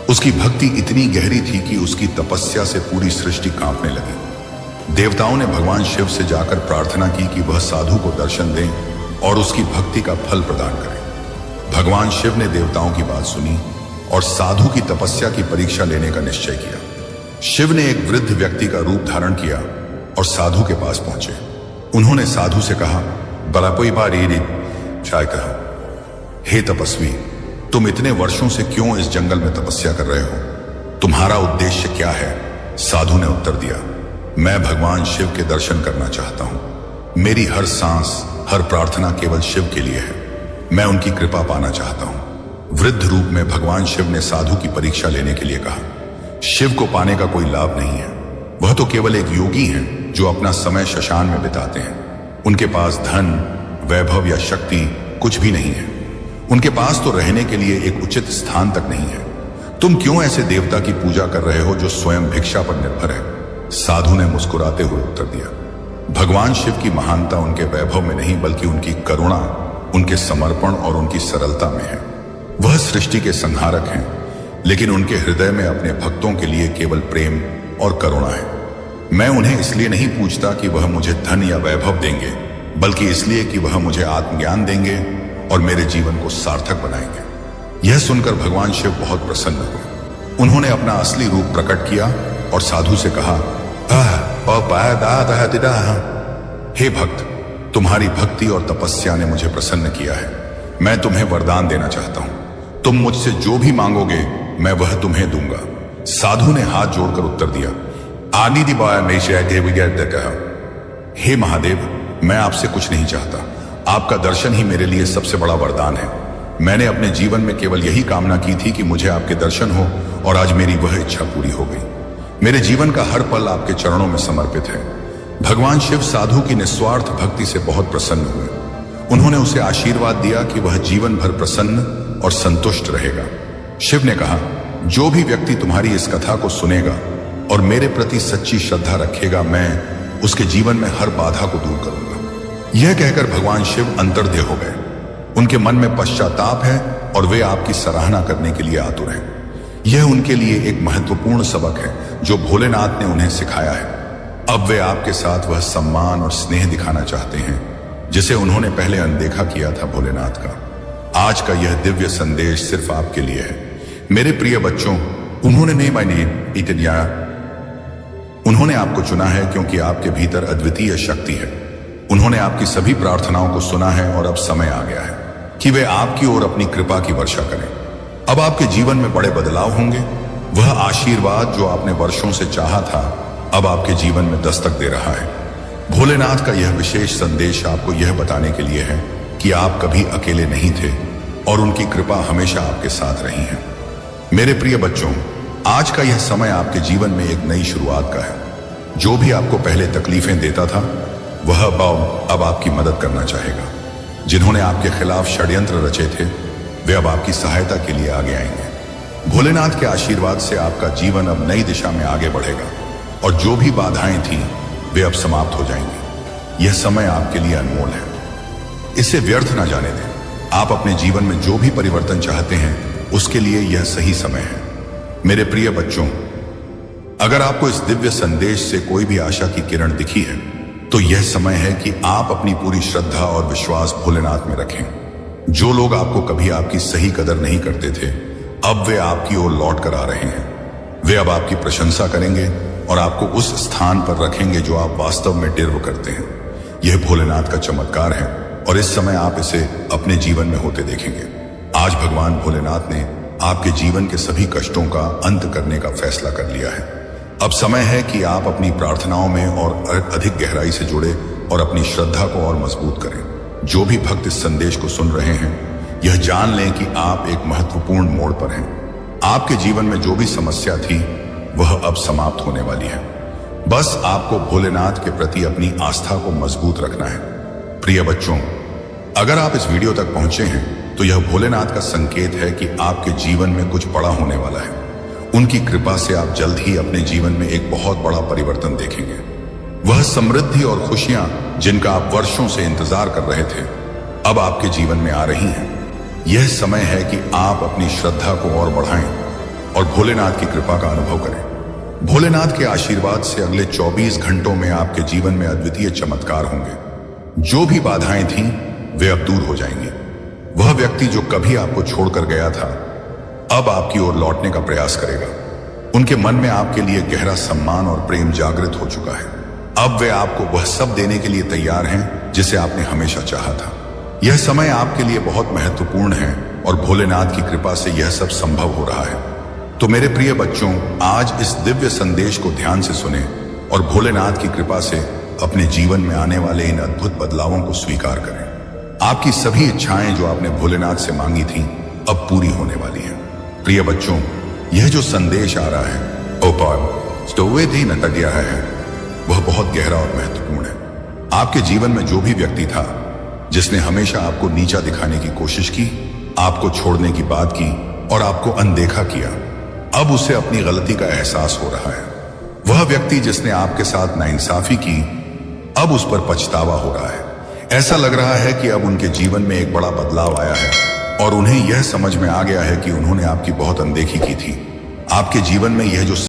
उसकी भक्ति इतनी गहरी थी कि उसकी तपस्या से पूरी सृष्टि कांपने लगी। देवताओं ने भगवान शिव से जाकर प्रार्थना की कि वह साधु को दर्शन दें और उसकी भक्ति का फल प्रदान करें। भगवान शिव ने देवताओं की बात सुनी और साधु की तपस्या की परीक्षा लेने का निश्चय किया। शिव ने एक वृद्ध व्यक्ति का रूप धारण किया और साधु के पास पहुंचे। उन्होंने साधु से कहा, हे तपस्वी, तुम इतने वर्षों से क्यों इस जंगल में तपस्या कर रहे हो? तुम्हारा उद्देश्य क्या है साधु ने उत्तर दिया, मैं भगवान शिव के दर्शन करना चाहता हूं। मेरी हर सांस, हर प्रार्थना केवल शिव के लिए है। मैं उनकी कृपा पाना चाहता हूं। वृद्ध रूप में भगवान शिव ने साधु की परीक्षा लेने के लिए कहा। शिव को पाने का कोई लाभ नहीं है। वह तो केवल एक योगी हैं जो अपना समय शशान में बिताते हैं। उनके पास धन, वैभव या शक्ति कुछ भी नहीं है। उनके पास तो रहने के लिए एक उचित स्थान तक नहीं है। तुम क्यों ऐसे देवता की पूजा कर रहे हो जो स्वयं भिक्षा पर निर्भर है? साधु ने मुस्कुराते हुए उत्तर दिया, भगवान शिव की महानता उनके वैभव में नहीं बल्कि उनकी करुणा, उनके समर्पण और उनकी सरलता में है। वह सृष्टि के संहारक हैं, लेकिन उनके हृदय में अपने भक्तों के लिए केवल प्रेम और करुणा है। मैं उन्हें इसलिए नहीं पूछता कि वह मुझे धन या वैभव देंगे, बल्कि इसलिए कि वह मुझे आत्मज्ञान देंगे और मेरे जीवन को सार्थक बनाएंगे। यह सुनकर भगवान शिव बहुत प्रसन्न हुए। उन्होंने अपना असली रूप प्रकट किया और साधु से कहा, हे भक्त, तुम्हारी भक्ति और तपस्या ने मुझे प्रसन्न किया है। मैं तुम्हें वरदान देना चाहता हूं। तुम मुझसे जो भी मांगोगे मैं वह तुम्हें दूंगा। साधु ने हाथ जोड़कर उत्तर दिया, हे महादेव, मैं आपसे कुछ नहीं चाहता। आपका दर्शन ही मेरे लिए सबसे बड़ा वरदान है। मैंने अपने जीवन में केवल यही कामना की थी कि मुझे आपके दर्शन हो, और आज मेरी वह इच्छा पूरी हो गई। मेरे जीवन का हर पल आपके चरणों में समर्पित है। भगवान शिव साधु की निस्वार्थ भक्ति से बहुत प्रसन्न हुए। उन्होंने उसे आशीर्वाद दिया कि वह जीवन भर प्रसन्न और संतुष्ट रहेगा। शिव ने कहा, जो भी व्यक्ति तुम्हारी इस कथा को सुनेगा और मेरे प्रति सच्ची श्रद्धा रखेगा, मैं उसके जीवन में हर बाधा को दूर करूंगा। यह कहकर भगवान शिव अंतर्ध्य हो गए। उनके मन में पश्चाताप है और वे आपकी सराहना करने के लिए आतुर हैं। यह उनके लिए एक महत्वपूर्ण सबक है जो भोलेनाथ ने उन्हें सिखाया है। अब वे आपके साथ वह सम्मान और स्नेह दिखाना चाहते हैं जिसे उन्होंने पहले अनदेखा किया था। भोलेनाथ का आज का यह दिव्य संदेश सिर्फ आपके लिए है। मेरे प्रिय बच्चों, उन्होंने आपको चुना है क्योंकि आपके भीतर अद्वितीय शक्ति है। उन्होंने आपकी सभी प्रार्थनाओं को सुना है और अब समय आ गया है कि वे आपकी ओर अपनी कृपा की वर्षा करें। अब आपके जीवन में बड़े बदलाव होंगे। वह आशीर्वाद जो आपने वर्षों से चाहा था अब आपके जीवन में दस्तक दे रहा है। भोलेनाथ का यह विशेष संदेश आपको यह बताने के लिए है कि आप कभी अकेले नहीं थे और उनकी कृपा हमेशा आपके साथ रही है। मेरे प्रिय बच्चों, आज का यह समय आपके जीवन में एक नई शुरुआत का है। जो भी आपको पहले तकलीफें देता था वह अब आपकी मदद करना चाहेगा। जिन्होंने आपके खिलाफ षड्यंत्र रचे थे वे अब आपकी सहायता के लिए आगे आएंगे। भोलेनाथ के आशीर्वाद से आपका जीवन अब नई दिशा में आगे बढ़ेगा और जो भी बाधाएं थीं वे अब समाप्त हो जाएंगी। यह समय आपके लिए अनमोल है, इसे व्यर्थ ना जाने दें। आप अपने जीवन में जो भी परिवर्तन चाहते हैं उसके लिए यह सही समय है। मेरे प्रिय बच्चों, अगर आपको इस दिव्य संदेश से कोई भी आशा की किरण दिखी है तो यह समय है कि आप अपनी पूरी श्रद्धा और विश्वास भोलेनाथ में रखें। जो लोग आपको कभी आपकी सही कदर नहीं करते थे अब वे आपकी ओर लौट कर आ रहे हैं। वे अब आपकी प्रशंसा करेंगे और आपको उस स्थान पर रखेंगे जो आप वास्तव में डिर्व करते हैं। यह भोलेनाथ का चमत्कार है और इस समय आप इसे अपने जीवन में होते देखेंगे। आज भगवान भोलेनाथ ने आपके जीवन के सभी कष्टों का अंत करने का फैसला कर लिया है। अब समय है कि आप अपनी प्रार्थनाओं में और अधिक गहराई से जुड़े और अपनी श्रद्धा को और मजबूत करें। जो भी भक्त इस संदेश को सुन रहे हैं यह जान लें कि आप एक महत्वपूर्ण मोड़ पर हैं। आपके जीवन में जो भी समस्या थी वह अब समाप्त होने वाली है। बस आपको भोलेनाथ के प्रति अपनी आस्था को मजबूत रखना है। प्रिय बच्चों, अगर आप इस वीडियो तक पहुंचे हैं तो यह भोलेनाथ का संकेत है कि आपके जीवन में कुछ बड़ा होने वाला है। उनकी कृपा से आप जल्द ही अपने जीवन में एक बहुत बड़ा परिवर्तन देखेंगे। वह समृद्धि और खुशियां जिनका आप वर्षों से इंतजार कर रहे थे अब आपके जीवन में आ रही हैं। यह समय है कि आप अपनी श्रद्धा को और बढ़ाएं और भोलेनाथ की कृपा का अनुभव करें। भोलेनाथ के आशीर्वाद से अगले 24 घंटों में आपके जीवन में अद्वितीय चमत्कार होंगे। जो भी बाधाएं थीं वे अब दूर हो जाएंगी। वह व्यक्ति जो कभी आपको छोड़कर गया था अब आपकी ओर लौटने का प्रयास करेगा। उनके मन में आपके लिए गहरा सम्मान और प्रेम जागृत हो चुका है। अब वे आपको वह सब देने के लिए तैयार हैं जिसे आपने हमेशा चाहा था। यह समय आपके लिए बहुत महत्वपूर्ण है और भोलेनाथ की कृपा से यह सब संभव हो रहा है। तो मेरे प्रिय बच्चों, आज इस दिव्य संदेश को ध्यान से सुने और भोलेनाथ की कृपा से अपने जीवन में आने वाले इन अद्भुत बदलावों को स्वीकार करें। आपकी सभी इच्छाएं जो आपने भोलेनाथ से मांगी थी अब पूरी होने वाली हैं। प्रिय बच्चों, यह जो संदेश आ रहा है वह बहुत गहरा और महत्वपूर्ण है। आपके जीवन में जो भी व्यक्ति था जिसने हमेशा आपको नीचा दिखाने की कोशिश की, आपको छोड़ने की बात की और आपको अनदेखा किया, अब उसे अपनी गलती का एहसास हो रहा है। वह व्यक्ति जिसने आपके साथ नाइंसाफी की, अब उस पर पछतावा हो रहा है। ऐसा लग रहा है कि अब उनके जीवन में एक बड़ा बदलाव आया है और उन्हें यह समझ में आ गया है कि उन्होंने आपकी बहुत अनदेखी की थी। आपके जीवन में यह जो